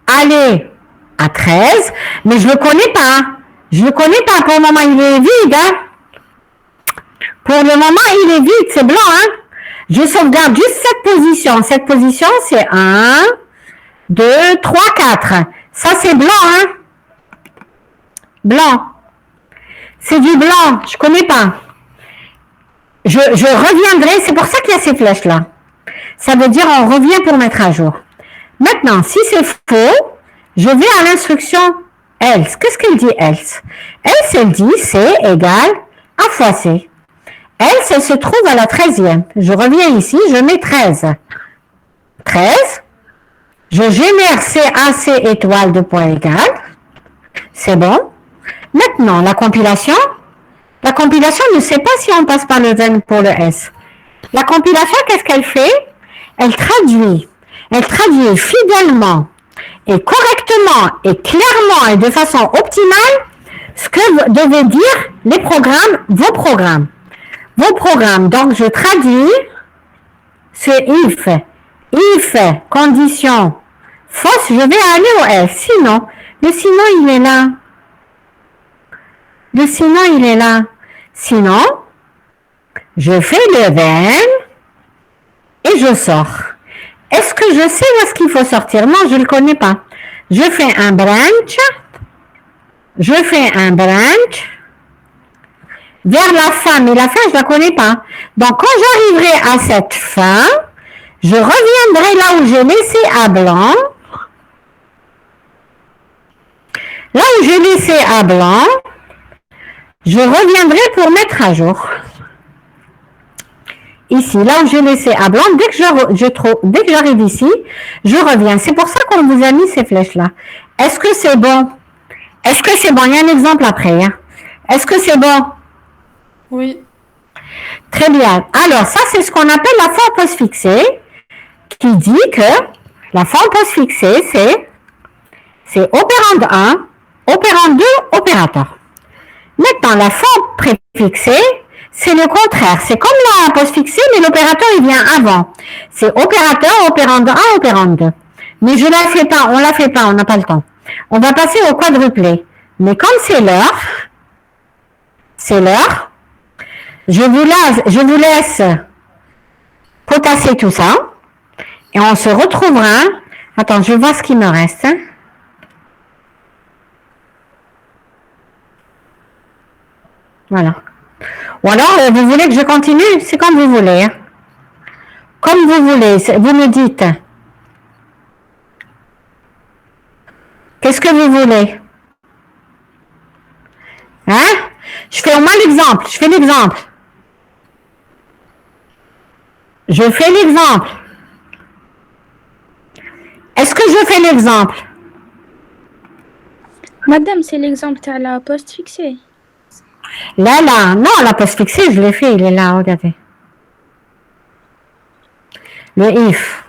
allez à 13, mais je ne le connais pas. Pour le moment, il est vide. Pour le moment, il est vide, c'est blanc. Je sauvegarde juste cette position. Cette position, c'est 1, 2, 3, 4. Ça, c'est blanc. Blanc. C'est du blanc, je connais pas. Je reviendrai, c'est pour ça qu'il y a ces flèches-là. Ça veut dire on revient pour mettre à jour. Maintenant, si c'est faux, je vais à l'instruction else. Qu'est-ce qu'elle dit else? Else, elle dit C égale A fois C. Else, elle se trouve à la 13e. Je reviens ici, je mets 13. 13. Je génère CAC étoile de point égal. C'est bon. Maintenant, la compilation ne sait pas si on passe par le then pour le S. La compilation, qu'est-ce qu'elle fait? Elle traduit fidèlement et correctement et clairement et de façon optimale ce que devaient dire les programmes, vos programmes. Donc, je traduis ce if If, condition fausse, je vais aller au else. Sinon, le sinon, il est là. Le sinon, il est là. Sinon, je fais le then et je sors. Est-ce que je sais où est-ce qu'il faut sortir? Non, je ne le connais pas. Je fais un branch. Je fais un branch vers la fin, mais la fin, je ne la connais pas. Donc, quand j'arriverai à cette fin, je reviendrai là où j'ai laissé à blanc. Là où j'ai laissé à blanc, je reviendrai pour mettre à jour. Ici, là où j'ai laissé à blanc, dès que j'arrive ici, je reviens. C'est pour ça qu'on vous a mis ces flèches-là. Est-ce que c'est bon? Est-ce que c'est bon? Il y a un exemple après. Hein? Est-ce que c'est bon? Oui. Très bien. Alors, ça, c'est ce qu'on appelle la forme postfixée, qui dit que la forme postfixée, c'est opérande 1, opérande 2, opérateur. Maintenant, la forme préfixée, c'est le contraire. C'est comme la postfixée, mais l'opérateur, il vient avant. C'est opérateur, opérande 1, opérande 2. Mais je ne la fais pas, on la fait pas, on n'a pas le temps. On va passer au quadruplé. Mais comme c'est l'heure, je vous laisse potasser tout ça. Et on se retrouvera. Attends, je vois ce qui me reste. Hein. Voilà. Ou alors, vous voulez que je continue? C'est comme vous voulez. Hein. Comme vous voulez. Vous me dites. Qu'est-ce que vous voulez? Hein? Je fais au moins l'exemple. Je fais l'exemple. Je fais l'exemple. Est-ce que je fais l'exemple? Madame, c'est l'exemple de la poste fixée. Là, non, la poste fixée, je l'ai fait, il est là, regardez. Le if.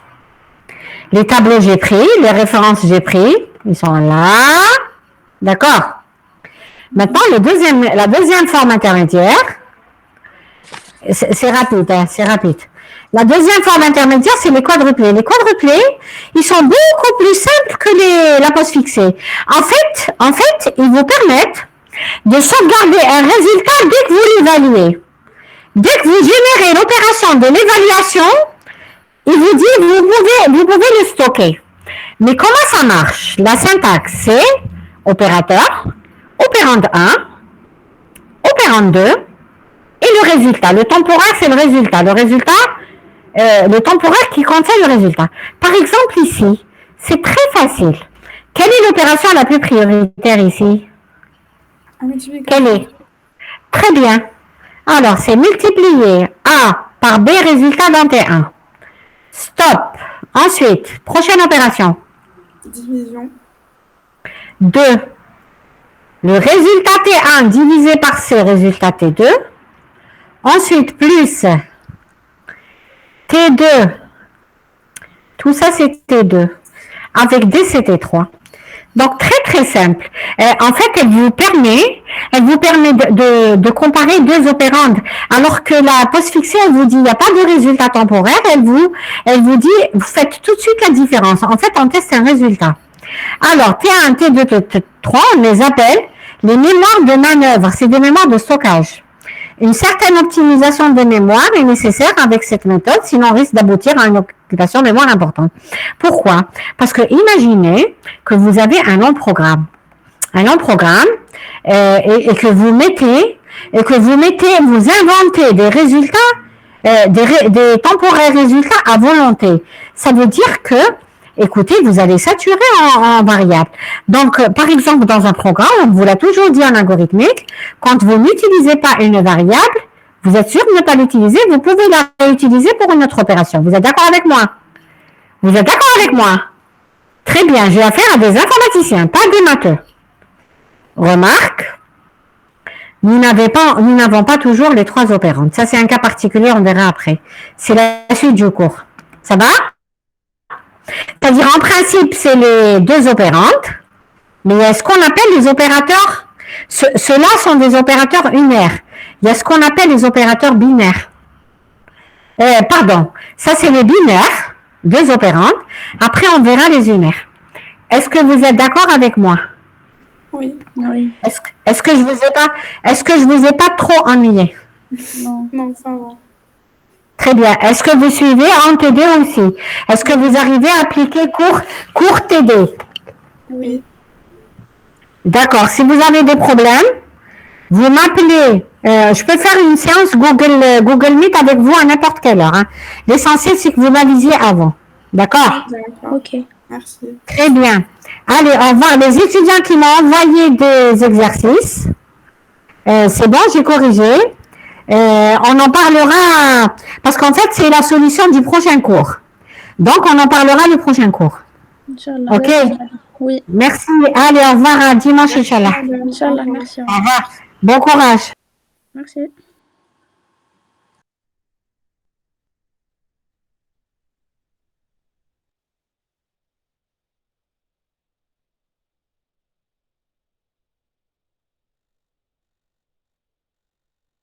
Les tableaux, j'ai pris, les références, j'ai pris, ils sont là. D'accord. Maintenant, la deuxième forme intermédiaire, c'est rapide, hein, c'est rapide. La deuxième forme intermédiaire, c'est les quadruplés. Les quadruplés, ils sont beaucoup plus simples que la poste fixée. En fait, ils vous permettent de sauvegarder un résultat dès que vous l'évaluez. Dès que vous générez l'opération de l'évaluation, il vous dit vous pouvez le stocker. Mais comment ça marche? La syntaxe, c'est opérateur, opérande 1, opérande 2 et le résultat. Le temporaire, c'est le résultat. Le temporaire qui contient le résultat. Par exemple, ici, c'est très facile. Quelle est l'opération la plus prioritaire ici? Quelle est? Très bien. Alors, c'est multiplier A par B résultat dans T1. Stop. Ensuite, prochaine opération. Division. 2. Le résultat T1 divisé par C résultat T2. Ensuite, plus T2. Tout ça, c'est T2. Avec D, c'est T3. Donc, très, très simple. En fait, elle vous permet de comparer deux opérandes. Alors que la postfixée, elle vous dit, il n'y a pas de résultat temporaire. Elle vous dit, vous faites tout de suite la différence. En fait, on teste un résultat. Alors, T1, T2, T3, on les appelle les mémoires de manœuvre. C'est des mémoires de stockage. Une certaine optimisation de mémoire est nécessaire avec cette méthode, sinon on risque d'aboutir à une occupation de mémoire importante. Pourquoi? Parce que imaginez que vous avez un long programme. Et que vous inventez des résultats, des temporaires résultats à volonté. Ça veut dire que, écoutez, vous allez saturer en variables. Donc, par exemple, dans un programme, on vous l'a toujours dit en algorithmique, quand vous n'utilisez pas une variable, vous êtes sûr de ne pas l'utiliser, vous pouvez la réutiliser pour une autre opération. Vous êtes d'accord avec moi? Très bien, j'ai affaire à des informaticiens, pas des matheux. Remarque, nous n'avons pas toujours les trois opérandes. Ça, c'est un cas particulier, on verra après. C'est la suite du cours. Ça va? C'est-à-dire, en principe, c'est les deux opérandes, mais il y a ce qu'on appelle les opérateurs. Ceux-là sont des opérateurs unaires. Il y a ce qu'on appelle les opérateurs binaires. Ça, c'est les binaires. 2 opérandes. Après, on verra les uneurs. Est-ce que vous êtes d'accord avec moi? Oui. Oui. Est-ce que je vous ai pas trop ennuyé? Non. Non, ça va. Très bien. Est-ce que vous suivez en TD aussi? Est-ce que vous arrivez à appliquer cours TD? Oui. D'accord. Si vous avez des problèmes, vous m'appelez. Je peux faire une séance Google Meet avec vous à n'importe quelle heure. Hein. L'essentiel, c'est que vous m'avisiez avant. D'accord? D'accord. Ok. Merci. Très bien. Allez, au revoir. Les étudiants qui m'ont envoyé des exercices, c'est bon, j'ai corrigé. On en parlera, parce qu'en fait, c'est la solution du prochain cours. Donc, on en parlera le prochain cours. Inch'Allah. OK? Oui. Merci. Allez, au revoir. À dimanche, Inch'Allah. Inch'Allah, merci. Au revoir. Bon courage. Merci.